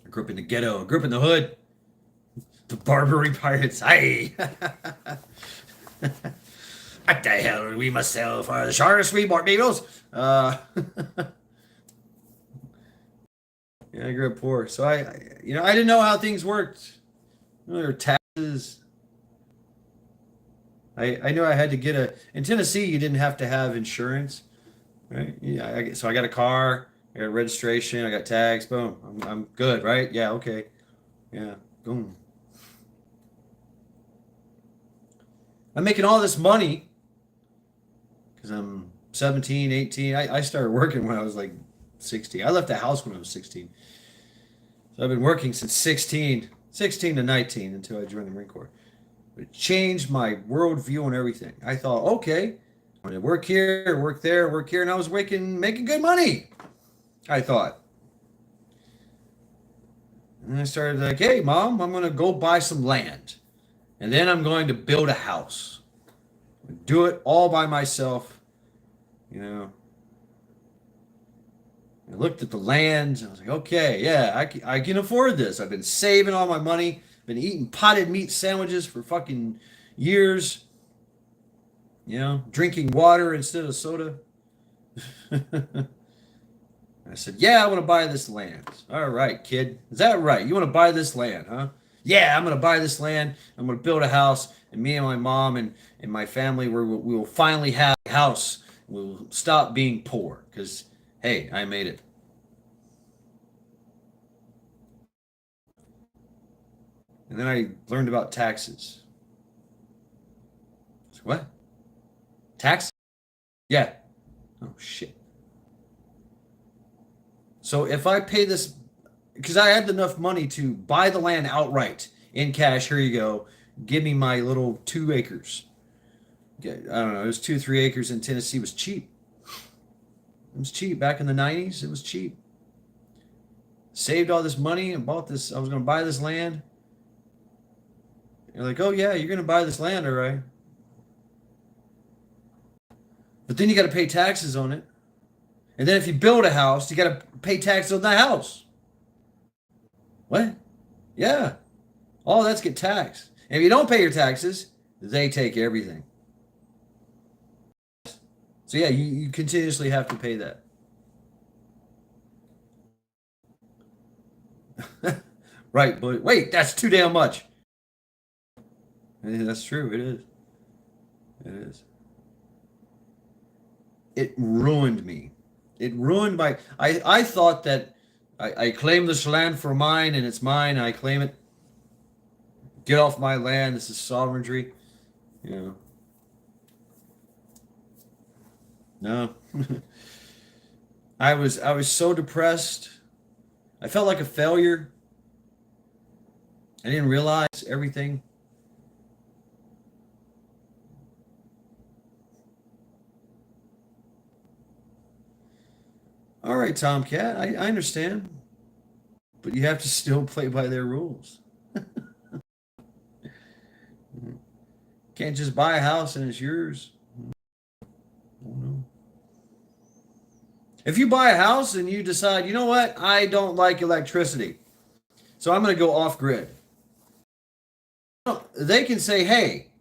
I grew up in the ghetto. I grew up in the hood. The Barbary Pirates. Aye. What the hell we must sell for the shortest we bought beetles? Yeah, I grew up poor. So I didn't know how things worked. There were taxes. I knew I had to get in Tennessee, you didn't have to have insurance. Right? Yeah. So I got a car, I got registration, I got tags, boom. I'm good, right? Yeah, okay. Yeah, boom. I'm making all this money because I'm 17, 18. I started working when I was like 16. I left the house when I was 16. So I've been working since 16 to 19 until I joined the Marine Corps. But it changed my worldview and everything. I thought, okay, I'm going to work here, work there, work here, and I was making good money, I thought. And I started like, hey, Mom, I'm going to go buy some land. And then I'm going to build a house. Do it all by myself. I looked at the land. And I was like, okay, yeah, I can afford this. I've been saving all my money. Been eating potted meat sandwiches for fucking years. Drinking water instead of soda. I said, yeah, I want to buy this land. All right, kid. Is that right? You want to buy this land, huh? Yeah, I'm going to buy this land. I'm going to build a house. And me and my mom and my family, we will finally have a house. We'll stop being poor because, hey, I made it. And then I learned about taxes. So what? Tax? Yeah. Oh, shit. So if I pay this, because I had enough money to buy the land outright in cash, here you go. Give me my little 2 acres. I don't know. It was 2, 3 acres in Tennessee. It was cheap. It was cheap. Back in the 90s, it was cheap. Saved all this money and bought this. I was going to buy this land. You're like, oh, yeah, you're going to buy this land, all right. But then you got to pay taxes on it. And then if you build a house, you got to pay taxes on the house. What? Yeah. All that's get taxed. And if you don't pay your taxes, they take everything. So yeah, you continuously have to pay that. Right, but wait, that's too damn much. That's true. It is. It is. It ruined me. It ruined my. I thought that I claim this land for mine, and it's mine. I claim it. Get off my land. This is sovereignty. You know, no. I was so depressed. I felt like a failure. I didn't realize everything. All right, Tomcat, I understand, but you have to still play by their rules. Can't just buy a house and it's yours. Oh, no. If you buy a house and you decide, you know what, I don't like electricity, so I'm going to go off grid. They can say, hey,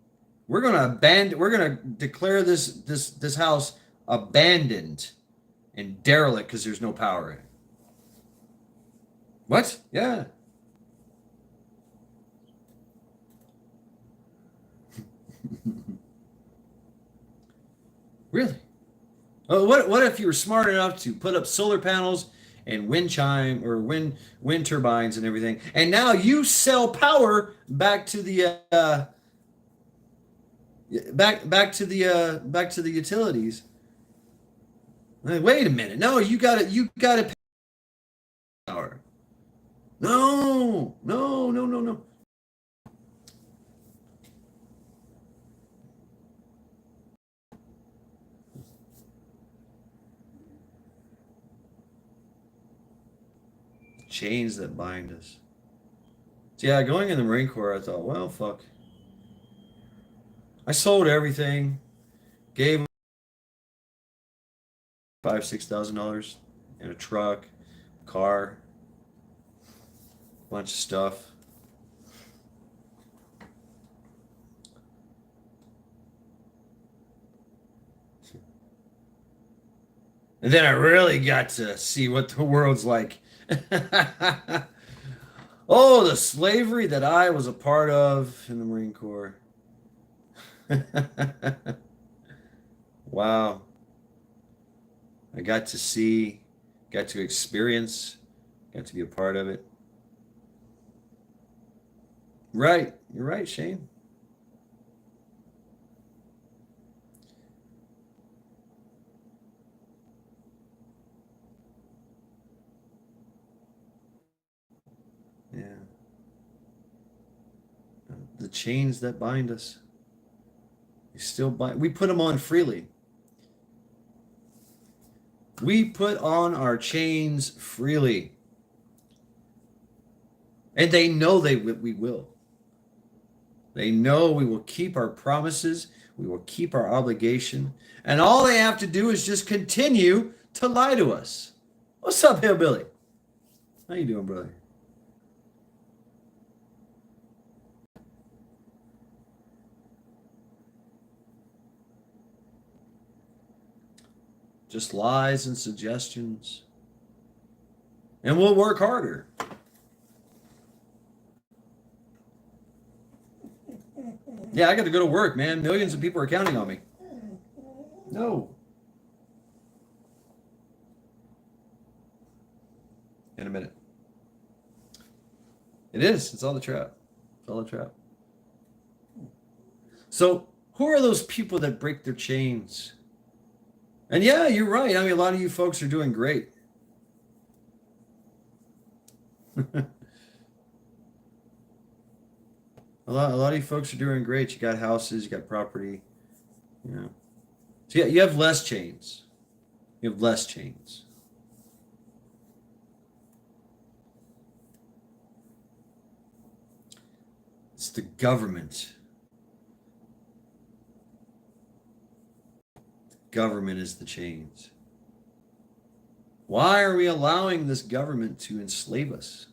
we're going to declare this house abandoned and derelict because there's no power in it. What? Yeah. Really? What if you were smart enough to put up solar panels and wind turbines and everything, and now you sell power back to the back to the utilities? Like, wait a minute. No, you got to pay power. No, no, no, no, no. Chains that bind us. So yeah, going in the Marine Corps, I thought, well, fuck. I sold everything, gave them $5,000-6,000 in a truck, car, bunch of stuff. And then I really got to see what the world's like. Oh, the slavery that I was a part of in the Marine Corps. Wow. I got to see, got to experience, got to be a part of it. Right. You're right, Shane. Yeah. The chains that bind us. We still bind. We put them on freely. We put on our chains freely. And they know we will. They know we will keep our promises. We will keep our obligation. And all they have to do is just continue to lie to us. What's up, Hillbilly? How you doing, brother? Just lies and suggestions. And we'll work harder. Yeah, I got to go to work, man. Millions of people are counting on me. No. In a minute. It is. It's all the trap. It's all the trap. So, who are those people that break their chains? And yeah, you're right. I mean, a lot of you folks are doing great. A lot of you folks are doing great. You got houses, you got property, you know. So yeah, you have less chains. You have less chains. It's the government. Government is the chains. Why are we allowing this government to enslave us?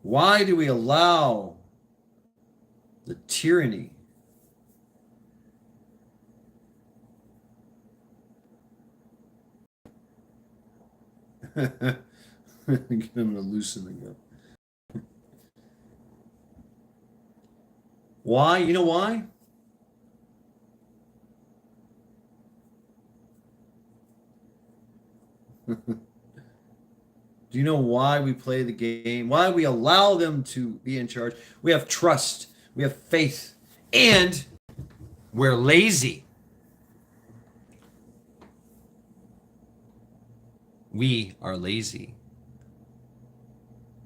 Why do we allow the tyranny? Get them to loosen the gun. Why? You know why? Do you know why we play the game? Why we allow them to be in charge? We have trust, we have faith, and We're lazy. We are lazy.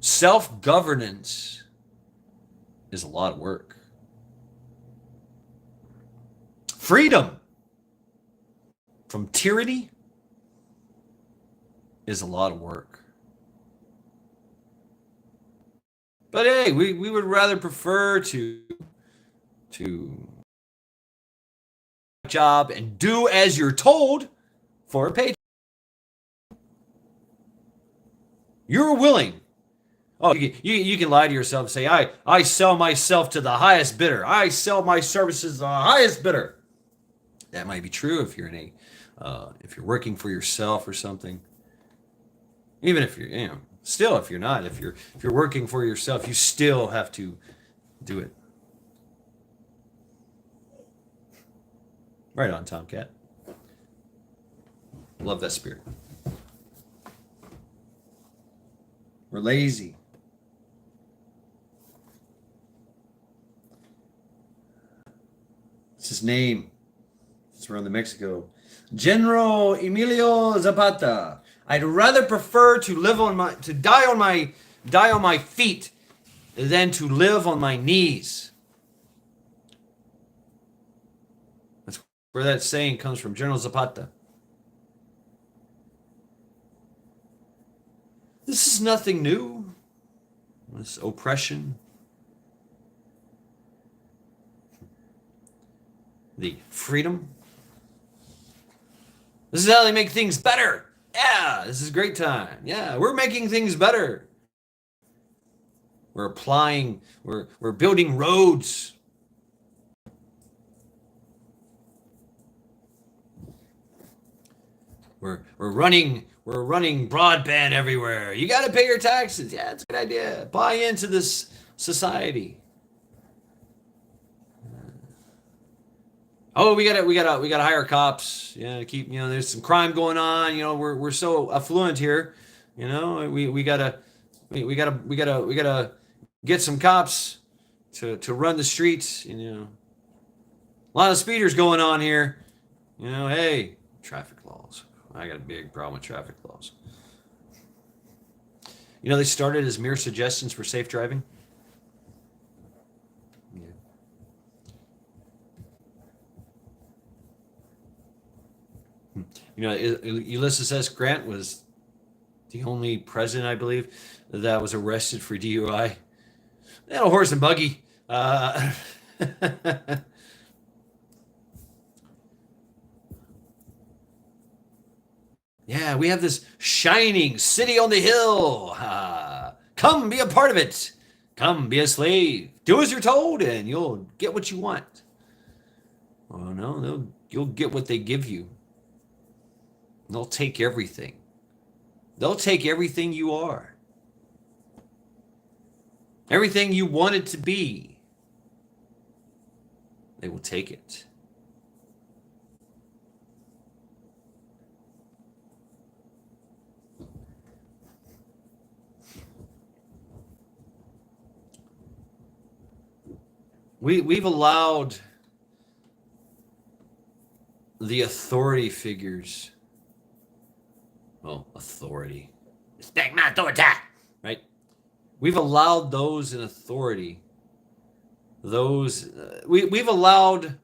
Self-governance is a lot of work. Freedom from tyranny is a lot of work. But hey, we would rather prefer to job and do as you're told for a paycheck. You're willing. Oh, you can lie to yourself and say, I sell myself to the highest bidder. I sell my services to the highest bidder. That might be true if you're in if you're working for yourself or something. Even if you're, still if you're not, if you're working for yourself, you still have to do it. Right on, Tomcat. Love that spirit. we're lazy. What's his name? It's around the Mexico. General Emilio Zapata. I'd rather prefer to die on my feet than to live on my knees. That's where that saying comes from, General Zapata. This is nothing new. This oppression, the freedom. This is how they make things better. Yeah, this is a great time. Yeah, we're making things better. We're building roads. We're running broadband everywhere. You got to pay your taxes. Yeah, it's a good idea. Buy into this society. Oh, we gotta hire cops. Yeah, to keep, there's some crime going on. We're so affluent here. We gotta get some cops to run the streets. A lot of speeders going on here. Hey, traffic laws. I got a big problem with traffic laws. They started as mere suggestions for safe driving. Ulysses S. Grant was the only president, I believe, that was arrested for DUI. They had a horse and buggy. Yeah, we have this shining city on the hill. Come be a part of it. Come be a slave. Do as you're told, and you'll get what you want. Oh no, you'll get what they give you. They'll take everything. They'll take everything you are. Everything you want it to be. They will take it. We've allowed the authority figures. Well, authority. Respect my authority, right? We've allowed those in authority. We've allowed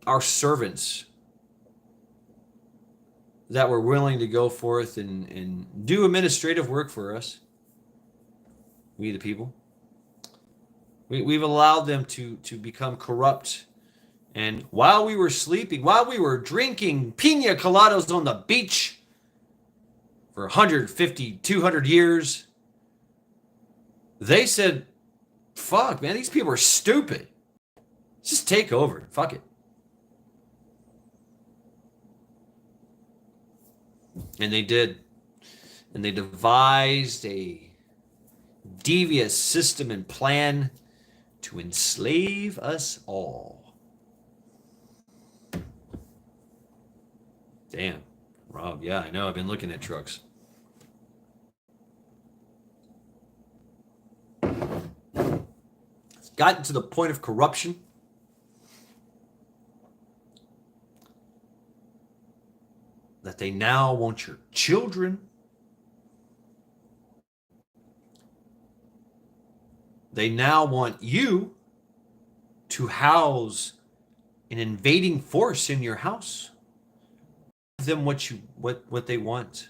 our servants that were willing to go forth and do administrative work for us. We the people. We've allowed them to become corrupt. And while we were sleeping, while we were drinking pina coladas on the beach for 150, 200 years, they said, fuck, man, these people are stupid. Just take over. Fuck it. And they did. And they devised a devious system and plan to enslave us all. Damn. Rob, yeah, I know. I've been looking at trucks. It's gotten to the point of corruption that they now want your children. They now want you to house an invading force in your house. Give them what they want.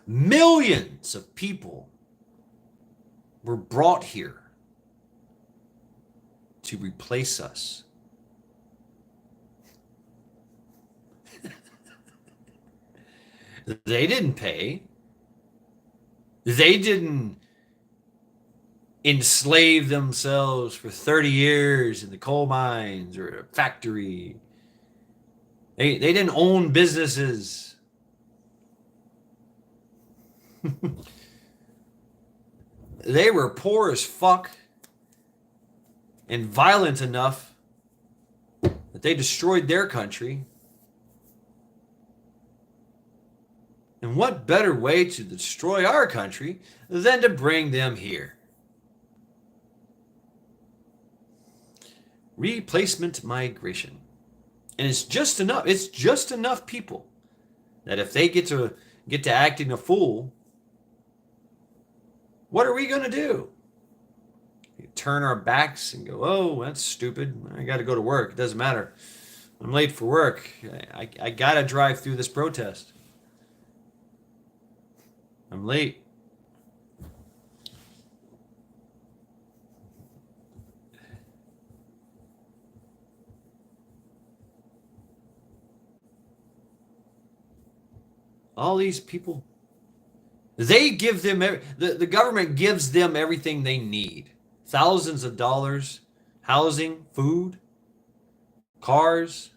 Millions of people were brought here to replace us. They didn't pay. They didn't enslave themselves for 30 years in the coal mines or a factory. They didn't own businesses. They were poor as fuck and violent enough that they destroyed their country. And what better way to destroy our country than to bring them here? Replacement migration. And it's just enough people that if they get to acting a fool, what are we going to do? We turn our backs and go, oh, that's stupid. I got to go to work. It doesn't matter. I'm late for work. I got to drive through this protest. I'm late. All these people, they give them, the government gives them everything they need. Thousands of dollars, housing, food, cars,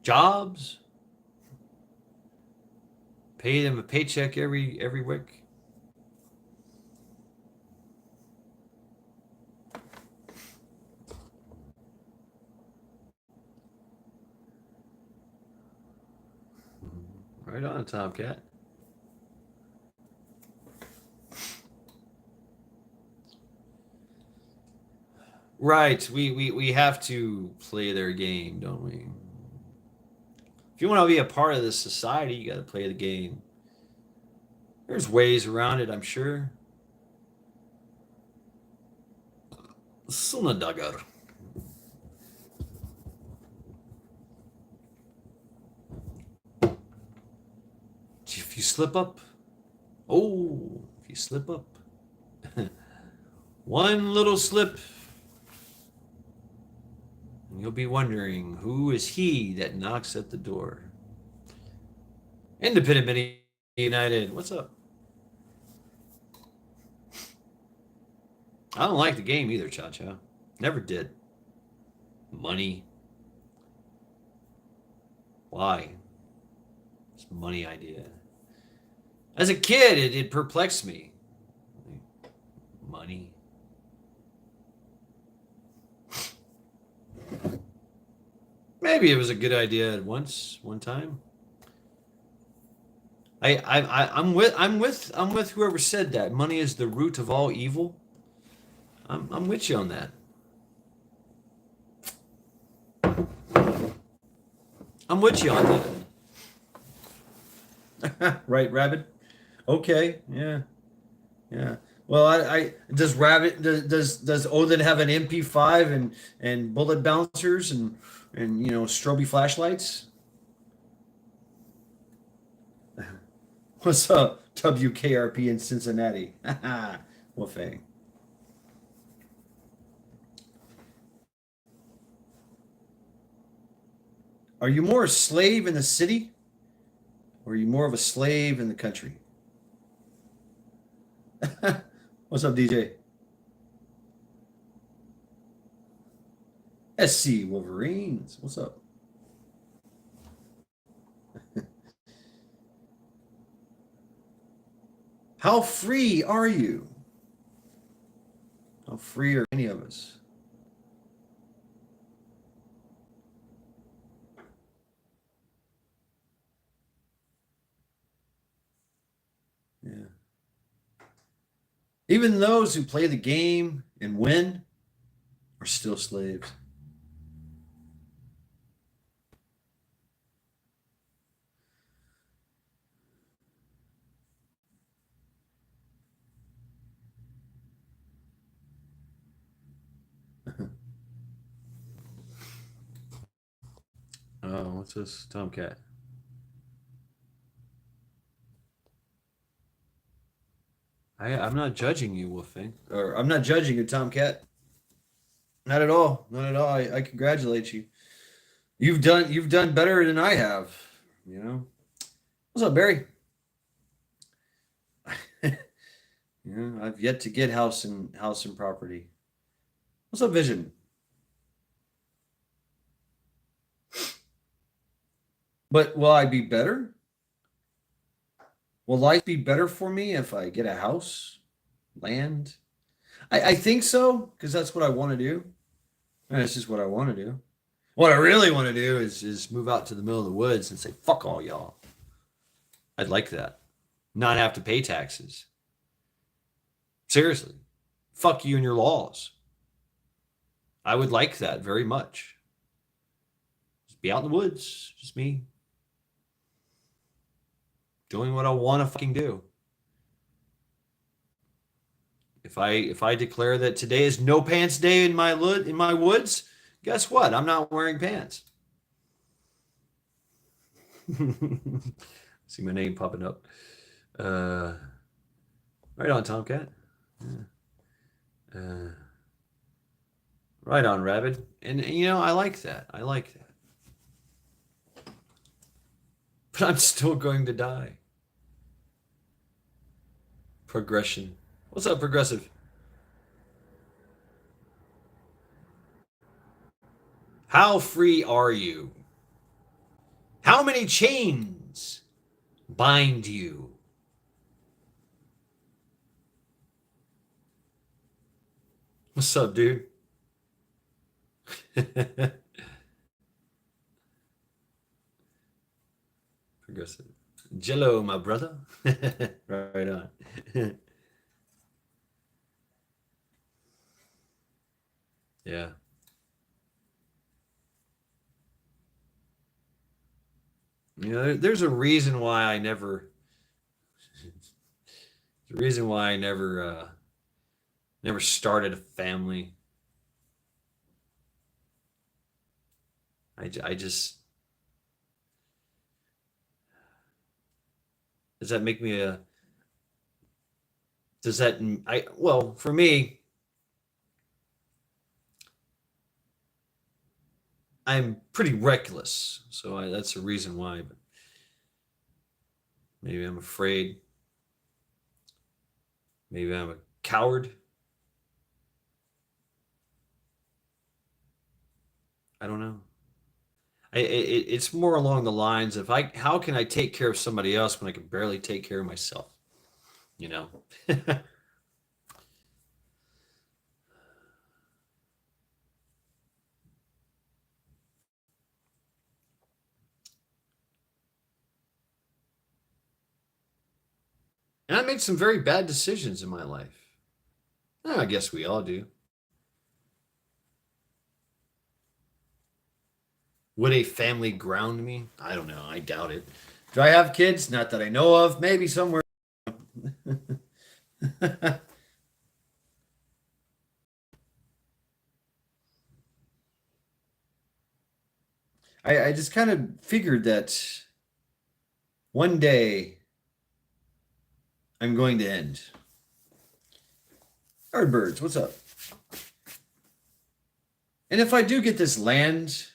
jobs. Pay them a paycheck every week. Right on, Tomcat. Right, we have to play their game, don't we? If you want to be a part of this society, you got to play the game. There's ways around it, I'm sure. Sunadagar. If you slip up, if you slip up, one little slip, and you'll be wondering, who is he that knocks at the door? Independent Mini United, what's up? I don't like the game either, Cha-Cha. Never did. Money. Why? This money idea. As a kid, it perplexed me. Money. Maybe it was a good idea at one time. I'm with whoever said that. Money is the root of all evil. I'm with you on that. I'm with you on that. Right, Rabbit? Okay, yeah. Well, I does Rabbit does Odin have an MP5 and bullet bouncers and strobe flashlights? What's up, WKRP in Cincinnati? Wolfang. Are you more a slave in the city, or are you more of a slave in the country? What's up, DJ? SC Wolverines. What's up? How free are you? How free are any of us? Even those who play the game and win are still slaves. Oh, what's this? Tomcat. I'm not judging you, Wolfing. Or I'm not judging you, Tomcat. Not at all. Not at all. I congratulate you. You've done better than I have. You know. What's up, Barry? I've yet to get house and property. What's up, Vision? But will I be better? Will life be better for me if I get a house, land? I think so, because that's what I want to do. That's just what I want to do. What I really want to do is move out to the middle of the woods and say, fuck all y'all. I'd like that. Not have to pay taxes. Seriously. Fuck you and your laws. I would like that very much. Just be out in the woods. Just me. Doing what I want to fucking do. If I declare that today is no pants day in my woods, guess what? I'm not wearing pants. See my name popping up. Right on, Tomcat. Right on, Rabbit. And I like that. I like that. But I'm still going to die. Progression. What's up, Progressive? How free are you? How many chains bind you? What's up, dude? Progressive. Jello, my brother. Right on. Yeah. There's a reason why I never. The reason why I never started a family. I just. Does that make me a? Does that well, for me, I'm pretty reckless, so that's the reason why. But maybe I'm afraid. Maybe I'm a coward. I don't know. It's more along the lines of how can I take care of somebody else when I can barely take care of myself? You know. And I made some very bad decisions in my life. I guess we all do. Would a family ground me? I don't know. I doubt it. Do I have kids? Not that I know of. Maybe somewhere. I just kind of figured that one day I'm going to end. Yardbirds, what's up? And if I do get this land,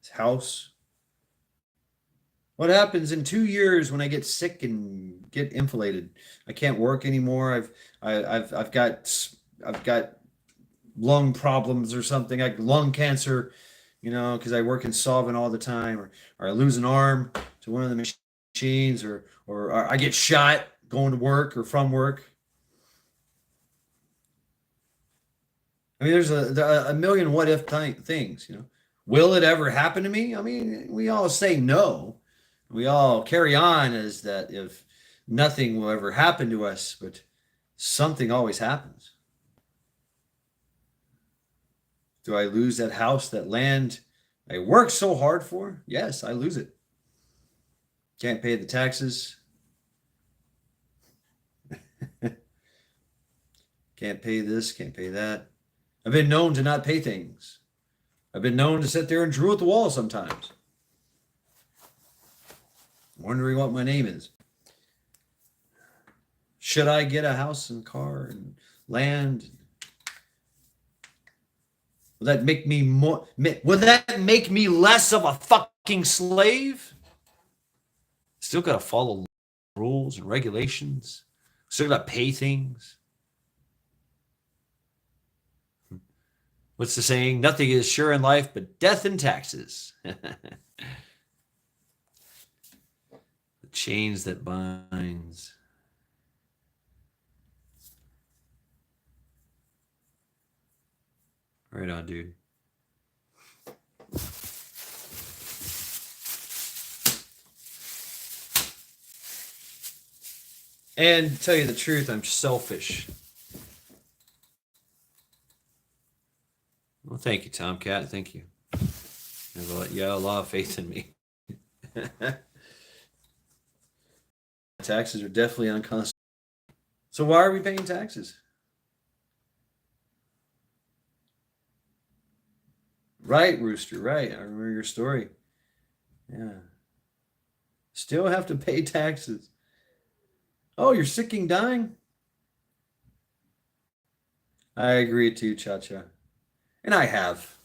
this house, what happens in 2 years when I get sick and get inflated? I can't work anymore. I've got lung problems or something, like lung cancer, because I work in solvent all the time, or I lose an arm to one of the machines, or I get shot going to work or from work. I mean, there's a million what if things. Will it ever happen to me? I mean, we all say no, We all carry on as that if nothing will ever happen to us, but something always happens. Do I lose that house, that land I worked so hard for? Yes, I lose it. Can't pay the taxes. Can't pay this, can't pay that. I've been known to not pay things. I've been known to sit there and drool at the wall sometimes, wondering what my name is. Should I get a house and car and land? Will that make me more? Will that make me less of a fucking slave? Still gotta follow rules and regulations. Still gotta pay things. What's the saying? Nothing is sure in life but death and taxes. The chains that binds. Right on, dude. And to tell you the truth, I'm selfish. Well, thank you, Tomcat. Thank you. You have a lot of faith in me. Taxes are definitely unconstitutional. So why are we paying taxes? Right, Rooster, right. I remember your story. Yeah. Still have to pay taxes. Oh, you're sick and dying? I agree too, Cha Cha. And I have.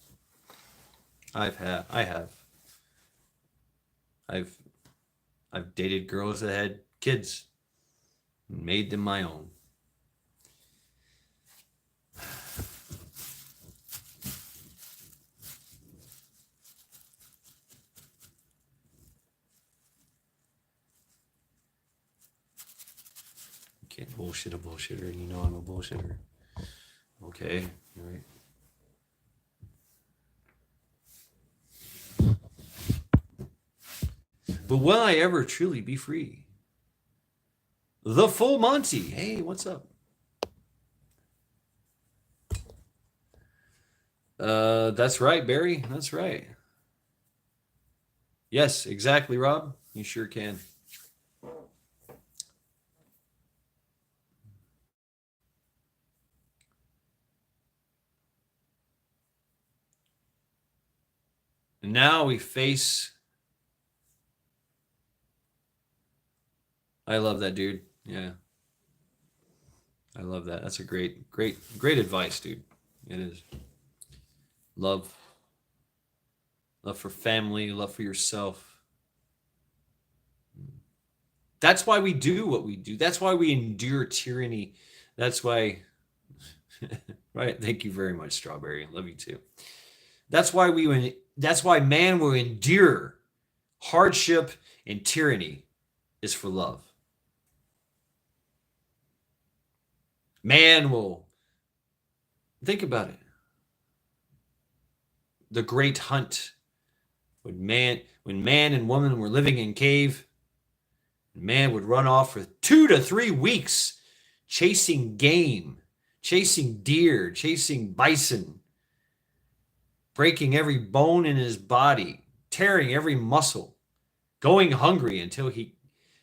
I have. I've dated girls that had kids and made them my own. Can't bullshit a bullshitter. You know I'm a bullshitter. Okay, all right. But will I ever truly be free? The Full Monty. Hey, what's up? That's right, Barry. That's right. Yes, exactly, Rob. You sure can. And now we face. I love that, dude. Yeah. I love that. That's a great advice, dude. It is. Love for family, love for yourself. That's why we do what we do. That's why we endure tyranny. That's why right? Thank you very much, Strawberry. Love you too. That's why man will endure hardship and tyranny is for love. Man will think about it. The great hunt. When man and woman were living in cave, man would run off for 2 to 3 weeks chasing game, chasing deer, chasing bison, breaking every bone in his body, tearing every muscle, going hungry until he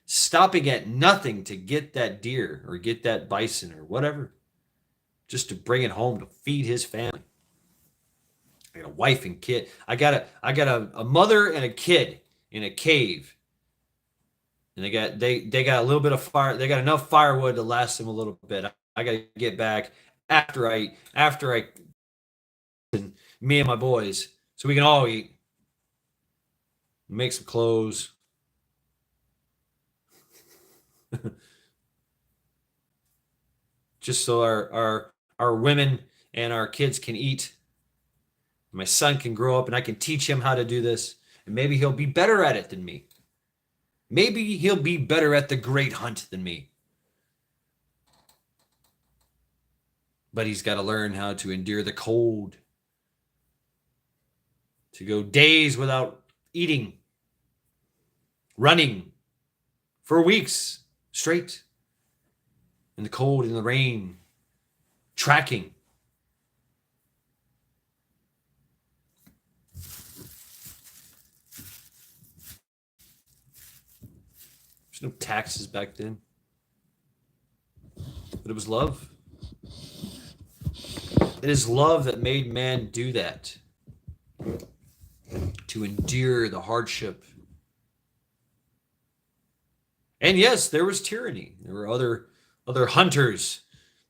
stopping at nothing to get that deer or get that bison or whatever, just to bring it home to feed his family. I got a wife and kid. I got a mother and a kid in a cave. And they got a little bit of fire. They got enough firewood to last them a little bit. I got to get back after I and me and my boys so we can all eat, make some clothes. Just so our women and our kids can eat. My son can grow up and I can teach him how to do this. And maybe he'll be better at it than me. Maybe he'll be better at the great hunt than me. But he's got to learn how to endure the cold. To go days without eating. running for weeks straight in the cold, in the rain, tracking. There's no taxes back then. But it was love. It is love that made man do that. To endure the hardship. And yes, there was tyranny. There were other hunters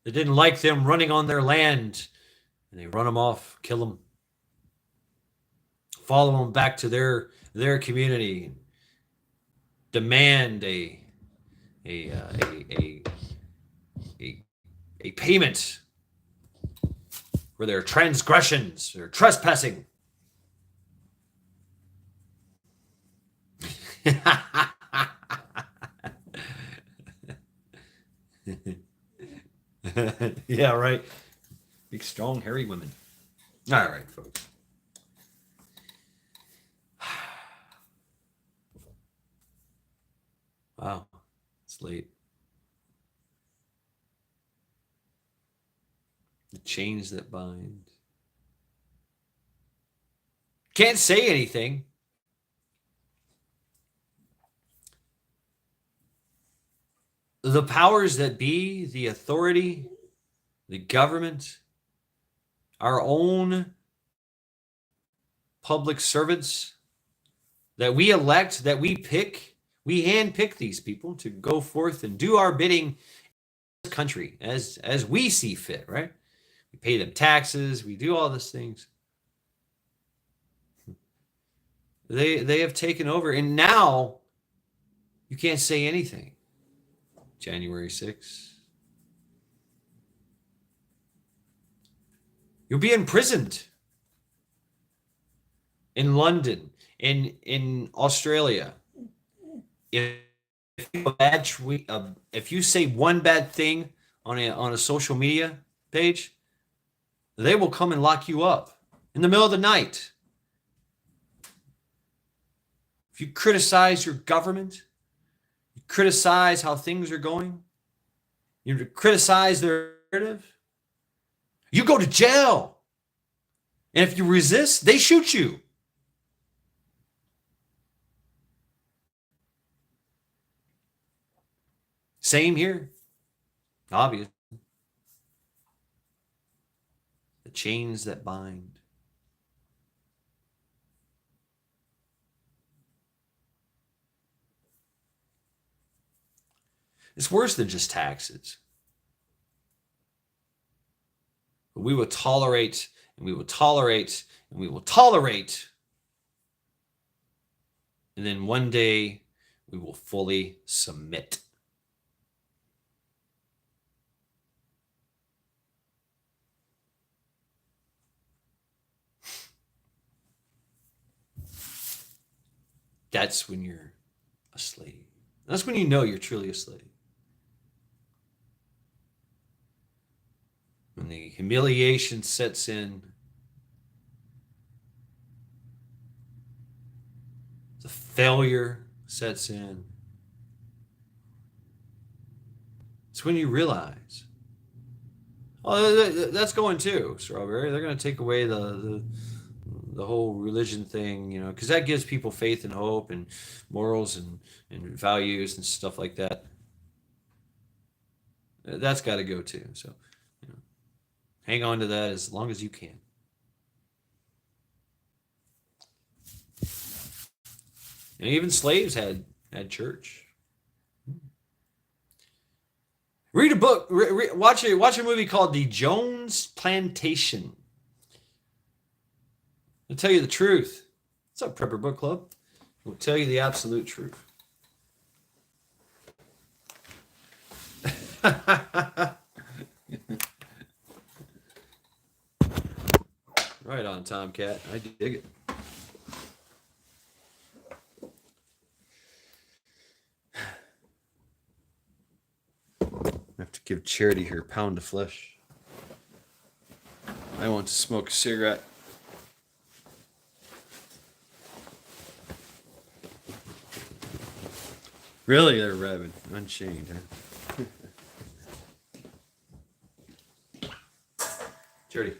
that didn't like them running on their land. And they run them off, kill them. Follow them back to their community. Demand a payment for their transgressions or trespassing. Yeah, right. Big, strong, hairy women. All right, folks. Wow, it's late. The chains that bind. Can't say anything. The powers that be, the authority, the government, our own public servants that we elect, that we pick, we handpick these people to go forth and do our bidding in this country as we see fit, right? We pay them taxes, we do all these things. They have taken over, and now you can't say anything. January 6th. You'll be imprisoned in London, in Australia. If you say one bad thing on a social media page, they will come and lock you up in the middle of the night. If you criticize your government, you criticize how things are going, you criticize their narrative, you go to jail. And if you resist, they shoot you. Same here. Obvious. The chains that bind. It's worse than just taxes. But we will tolerate, and we will tolerate, and we will tolerate. And then one day we will fully submit. That's when you're a slave. That's when you know you're truly a slave. When the humiliation sets in, the failure sets in, it's when you realize, oh, that's going too, Strawberry. They're going to take away the whole religion thing, you know, because that gives people faith and hope and morals and values and stuff like that. That's got to go too. So, you know, hang on to that as long as you can. And even slaves had church. Read a book. Watch a movie called The Jones Plantation. I'll tell you the truth. What's up, Prepper Book Club? We'll tell you the absolute truth. Right on, Tomcat. I dig it. I have to give Charity her pound of flesh. I want to smoke a cigarette. Really, they're rabid, unchained, huh? Charity.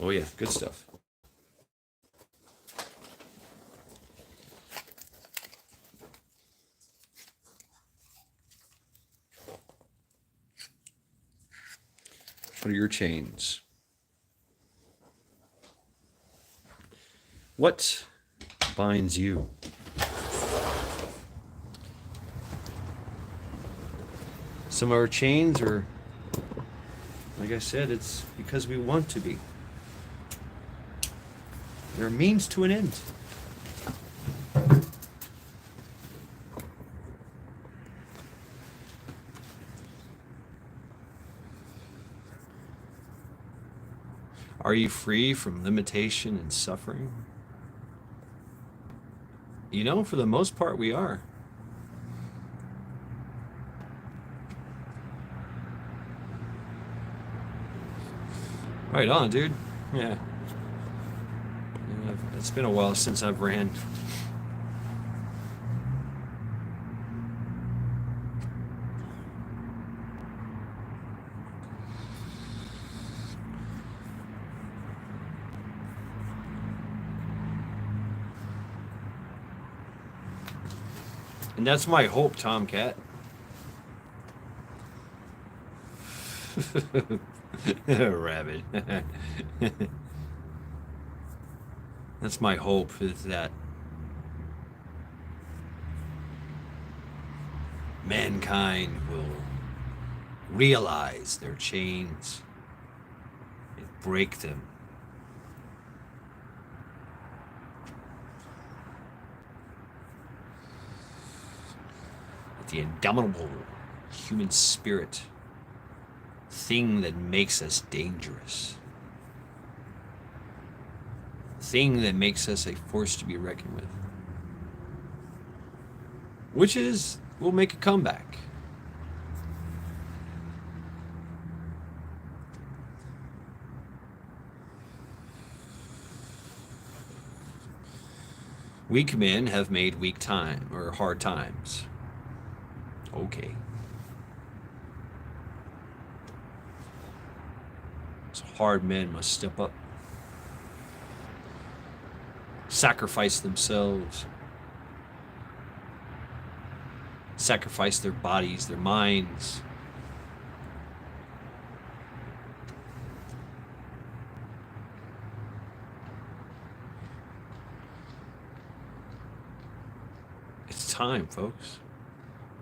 Oh yeah, good stuff. What are your chains? What binds you? Some of our chains are, like I said, it's because we want to be. They're a means to an end. Are you free from limitation and suffering? You know, for the most part, we are. Right on, dude. Yeah. It's been a while since I've ran. And that's my hope, Tomcat. Rabbit. That's my hope, is that mankind will realize their chains and break them. The indomitable human spirit, thing that makes us dangerous, thing that makes us a force to be reckoned with, which is, will make a comeback. Weak men have made weak time or hard times. Okay. So hard men must step up, sacrifice themselves, sacrifice their bodies, their minds. It's time, folks.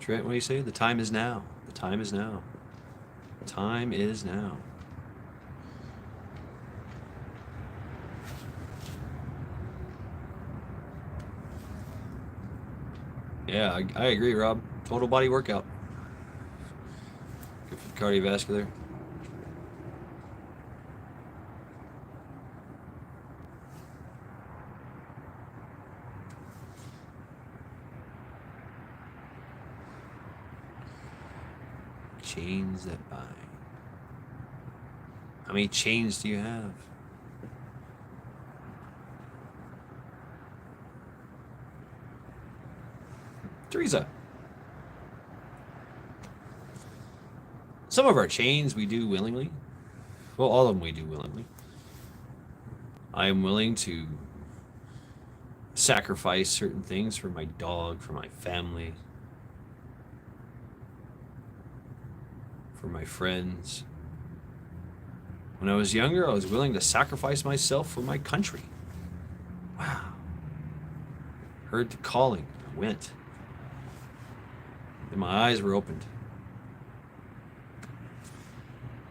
Trent, what do you say? The time is now. The time is now. The time is now. Yeah, I agree, Rob. Total body workout. Good for the cardiovascular. Chains that bind. How many chains do you have? Teresa. Some of our chains we do willingly. Well, all of them we do willingly. I am willing to sacrifice certain things for my dog, for my family, for my friends. When I was younger, I was willing to sacrifice myself for my country. Wow. Heard the calling. I went. And my eyes were opened.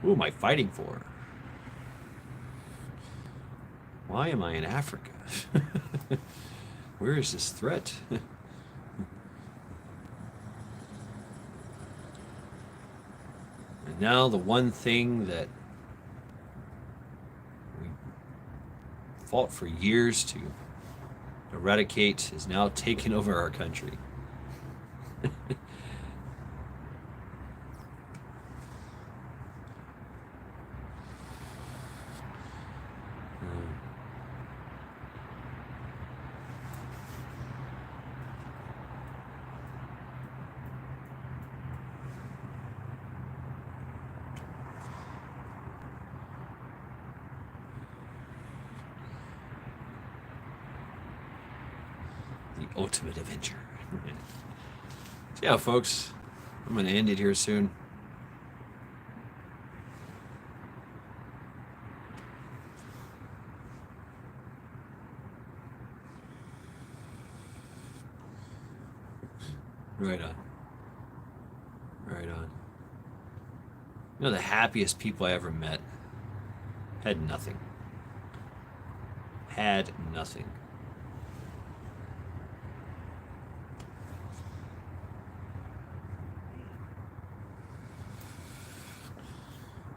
Who am I fighting for? Why am I in Africa? Where is this threat? And now the one thing that we fought for years to eradicate is now taken over our country. Ultimate Avenger. So yeah, folks, I'm going to end it here soon. Right on. Right on. You know, the happiest people I ever met had nothing. Had nothing.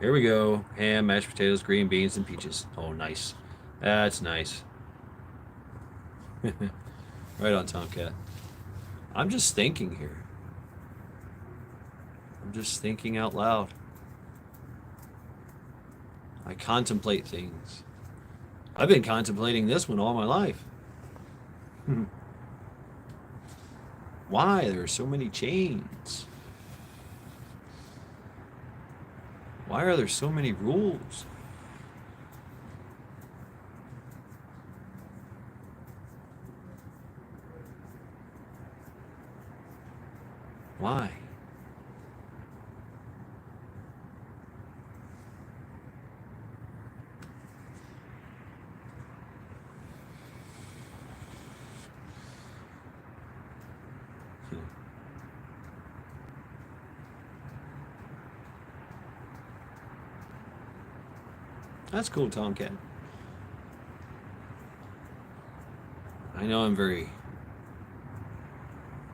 Here we go. Ham, mashed potatoes, green beans, and peaches. Oh, nice. That's nice. Right on, Tomcat. I'm just thinking here. I'm just thinking out loud. I contemplate things. I've been contemplating this one all my life. Why there are so many chains? Why are there so many rules? Why? That's cool, Tomcat. I know I'm very...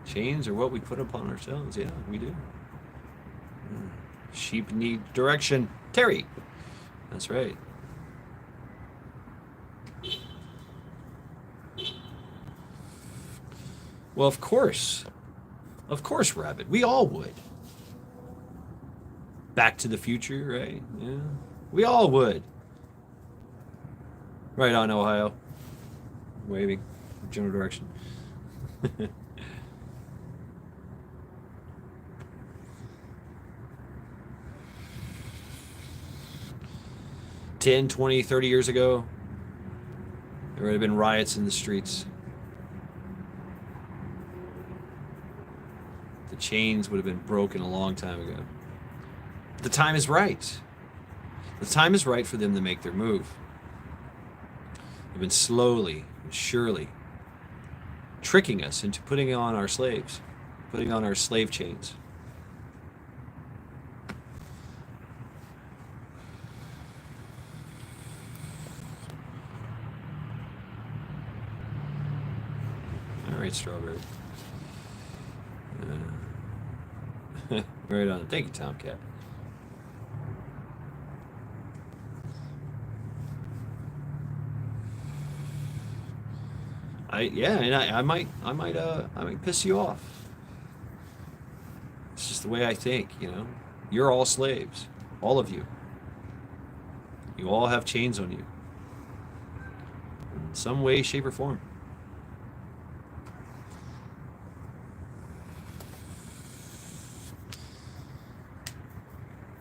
Chains are what we put upon ourselves. Yeah, we do. Sheep need direction. Terry. That's right. Well, of course. Of course, Rabbit. We all would. Back to the Future, right? Yeah. We all would. Right on, Ohio. Waving. General direction. 10, 20, 30 years ago, there would have been riots in the streets. The chains would have been broken a long time ago. The time is right. The time is right for them to make their move. They've been slowly and surely tricking us into putting on our slaves, putting on our slave chains. All right, Strawberry. Right on. Thank you, Tomcat. I might piss you off. It's just the way I think, you know. You're all slaves, all of you. You all have chains on you, in some way, shape, or form.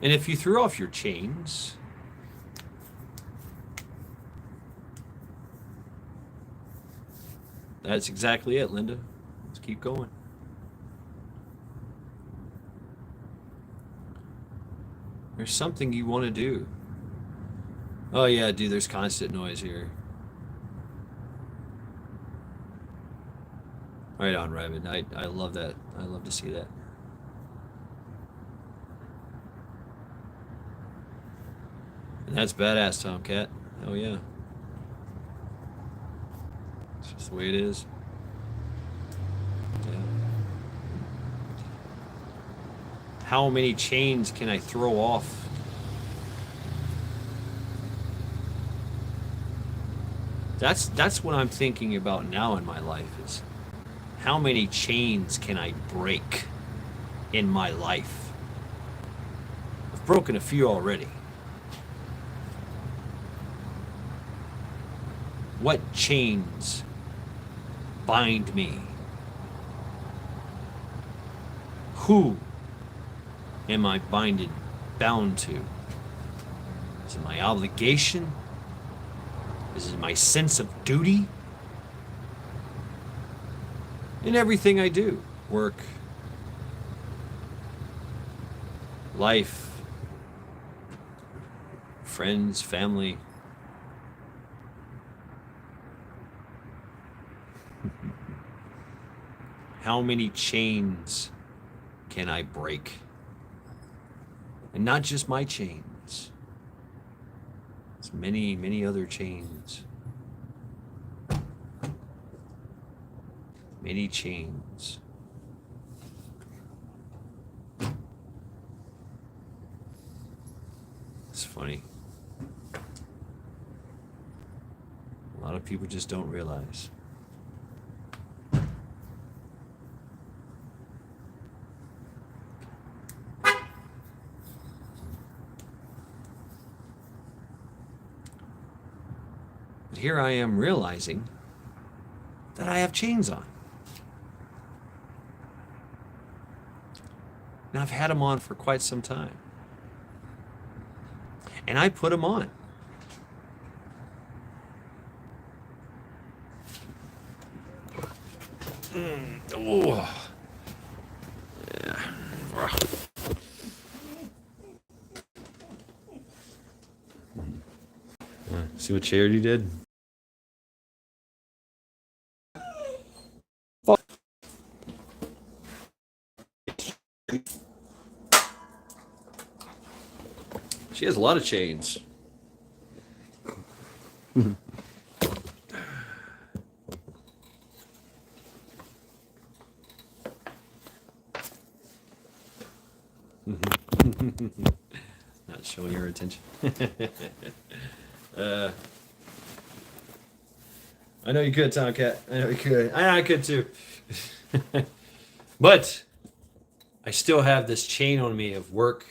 And if you threw off your chains, that's exactly it, Linda. Let's keep going. There's something you want to do. Oh yeah, dude, there's constant noise here. Right on, Raven. I love that. I love to see that. And that's badass, Tomcat. Oh yeah. It's just the way it is. Yeah. How many chains can I throw off? That's what I'm thinking about now in my life is how many chains can I break in my life? I've broken a few already. What chains bind me? Who am I bound to? Is it my obligation? Is it my sense of duty? in everything I do. Work, life, friends, family. How many chains can I break? And not just my chains. It's many, many other chains. Many chains. It's funny. A lot of people just don't realize. But here I am realizing that I have chains on. And I've had them on for quite some time. And I put them on. Oh. Yeah. See what Charity did? She has a lot of chains. Not showing her attention. I know you could, Tomcat. I know you could. I could too. But I still have this chain on me of work,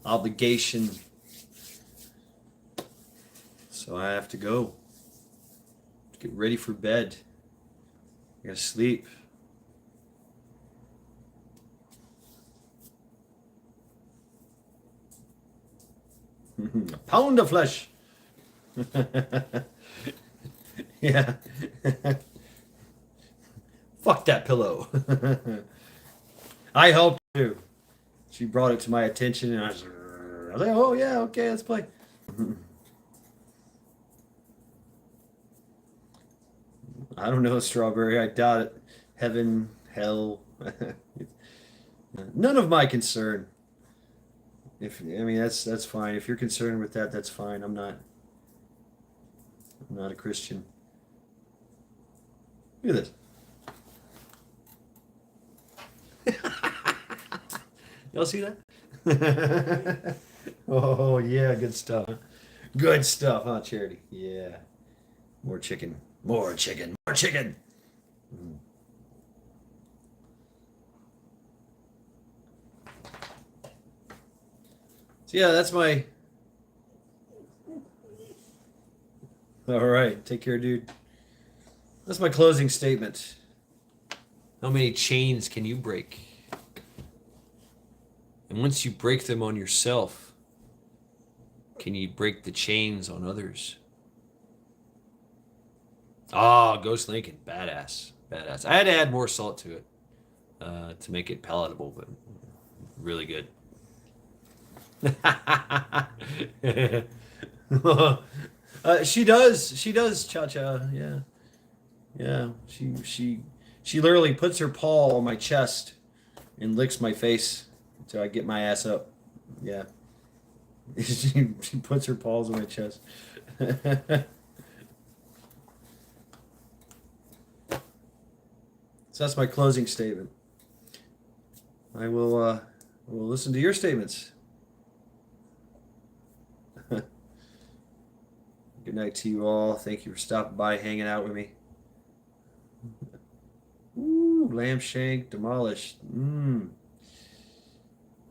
obligation. So I have to go. Get ready for bed. I gotta sleep. A pound of flesh. Yeah. Fuck that pillow. I helped too. She brought it to my attention, and I was like, "Oh yeah, okay, let's play." I don't know, Strawberry. I doubt it. Heaven, hell, none of my concern. That's fine. If you're concerned with that, that's fine. I'm not. I'm not a Christian. Look at this. Y'all see that? Oh yeah, good stuff. Good stuff, huh, Charity? Yeah. More chicken. More chicken. More chicken. Mm. So yeah, that's my. All right, take care, dude. That's my closing statement. How many chains can you break? And once you break them on yourself, can you break the chains on others? Ah, Ghost Lincoln, badass, badass. I had to add more salt to it to make it palatable, but really good. She does, Cha Cha. Yeah, yeah. She literally puts her paw on my chest and licks my face until I get my ass up. Yeah, she puts her paws on my chest. So that's my closing statement. I will listen to your statements. Good night to you all. Thank you for stopping by, hanging out with me. Ooh, lamb shank demolished.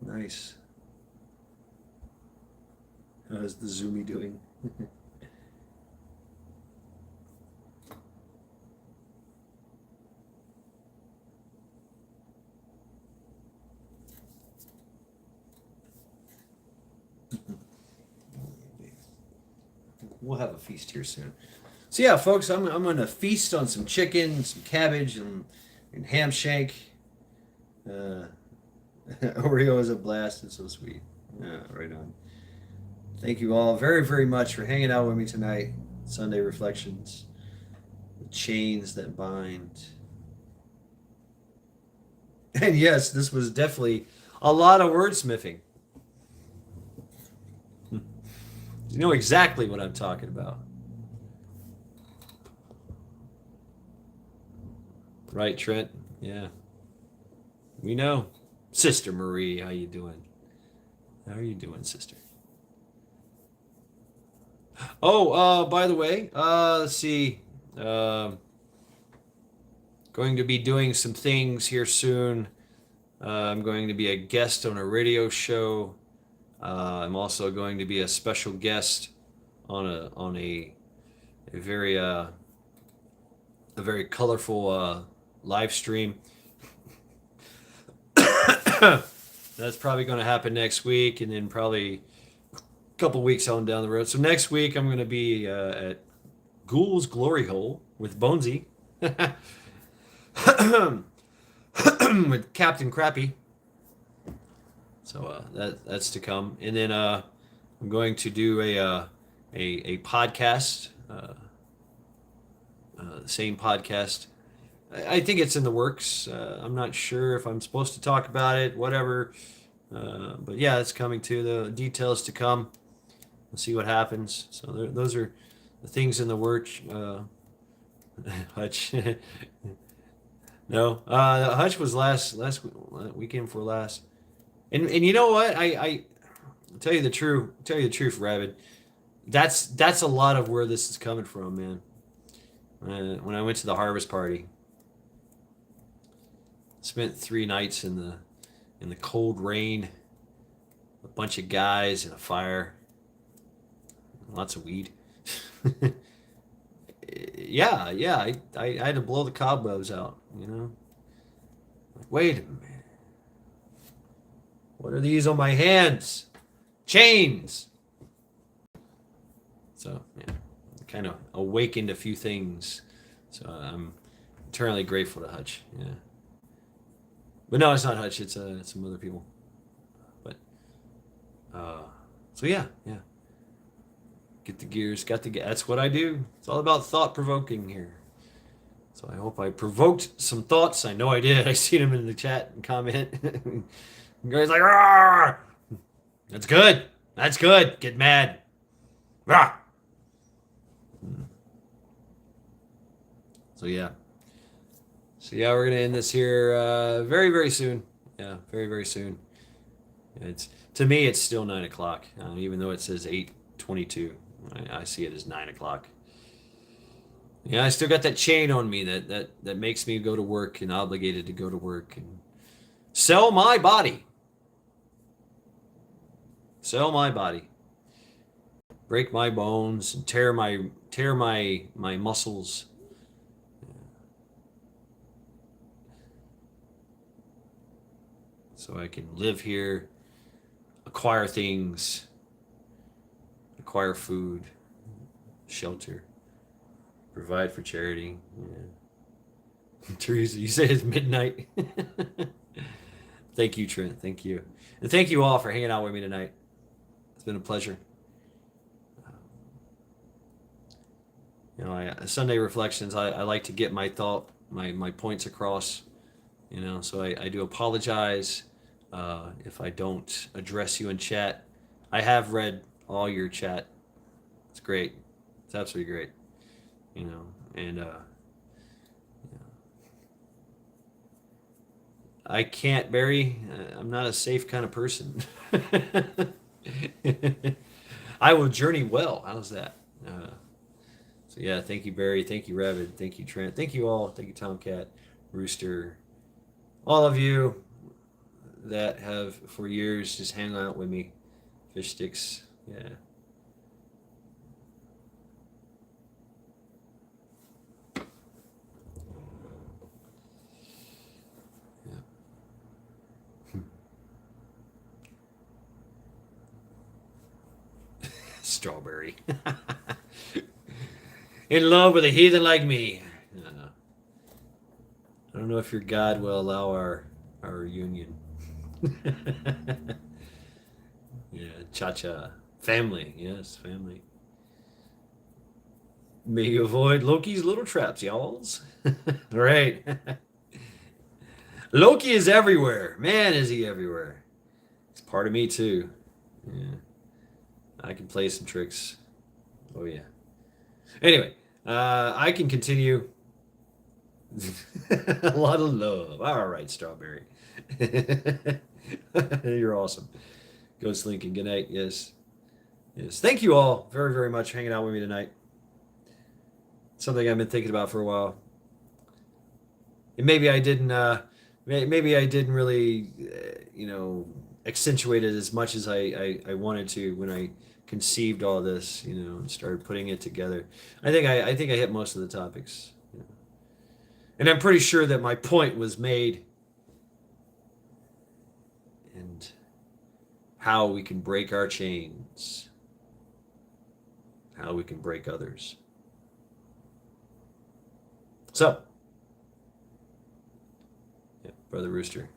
Nice. How's the Zoomy doing? We'll have a feast here soon. So yeah, folks, I'm gonna feast on some chicken, some cabbage, and and ham shank. Oreo is a blast. It's so sweet. Yeah, right on. Thank you all very, very much for hanging out with me tonight. Sunday Reflections, the chains that bind. And yes, this was definitely a lot of wordsmithing. You know exactly what I'm talking about. Right, Trent? Yeah. We know. Sister Marie, how you doing? How are you doing, sister? Oh, by the way, let's see. Going to be doing some things here soon. I'm going to be a guest on a radio show. I'm also going to be a special guest on a very colorful live stream. That's probably going to happen next week, and then probably a couple weeks on down the road. So next week I'm going to be at Ghoul's Glory Hole with Bonesy, with Captain Crappy. So that's to come, and then I'm going to do a podcast, same podcast. I think it's in the works. I'm not sure if I'm supposed to talk about it, whatever. But yeah, it's coming to the details to come. We'll see what happens. So those are the things in the works. Hutch. No, Hutch was last weekend before last. And you know what? I tell you the truth, Rabbit. That's a lot of where this is coming from, man. When I went to the harvest party, spent 3 nights in the cold rain, a bunch of guys and a fire, lots of weed. Yeah, I had to blow the cobwebs out, you know. Like, wait a minute. What are these on my hands? Chains. So yeah, kind of awakened a few things. So I'm eternally grateful to Hutch. Yeah. But no, it's not Hutch. It's some other people. But so yeah. Get the gears. That's what I do. It's all about thought provoking here. So I hope I provoked some thoughts. I know I did. I seen them in the chat and comment. You guys like, "Rawr! That's good. That's good. Get mad. Rawr!" So yeah. We're gonna end this here very, very soon. Yeah, very, very soon. It's to me, it's still 9 o'clock, even though it says 8:22. I see it as 9 o'clock. Yeah, I still got that chain on me that makes me go to work and obligated to go to work and sell my body. Sell my body. Break my bones and tear my muscles. So I can live here, acquire things, acquire food, shelter, provide for charity. Yeah. Teresa, you say it's midnight. Thank you, Trent. Thank you. And thank you all for hanging out with me tonight. It's been a pleasure. You know, Sunday Reflections, I like to get my points across, you know, so I do apologize if I don't address you in chat. I have read all your chat. It's great. It's absolutely great, you know, and I can't, Barry. I'm not a safe kind of person. I will journey well. How's that? So yeah, thank you, Barry. Thank you, Rabbit. Thank you, Trent. Thank you all. Thank you, Tomcat, Rooster, all of you that have for years just hang out with me. Fish sticks. Yeah. Strawberry. In love with a heathen like me. I don't know if your God will allow our union. Yeah, cha-cha. Family, yes, family. May you avoid Loki's little traps, y'alls. Right. Loki is everywhere. Man, is he everywhere. He's part of me too. Yeah. I can play some tricks. Oh yeah. Anyway, I can continue. A lot of love. All right, Strawberry. You're awesome. Ghost Lincoln, good night. Yes. Yes. Thank you all very, very much for hanging out with me tonight. Something I've been thinking about for a while. And maybe I didn't maybe I didn't really accentuate it as much as I wanted to when I conceived all this, and started putting it together. I think I hit most of the topics. And I'm pretty sure that my point was made, and how we can break our chains, how we can break others. So, yeah, Brother Rooster.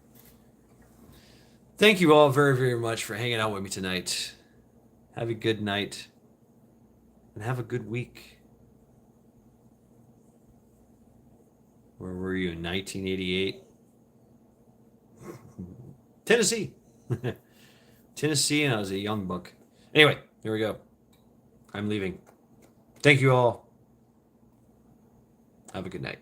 Thank you all very, very much for hanging out with me tonight. Have a good night, and have a good week. Where were you in 1988? Tennessee. Tennessee, and I was a young buck. Anyway, here we go. I'm leaving. Thank you all. Have a good night.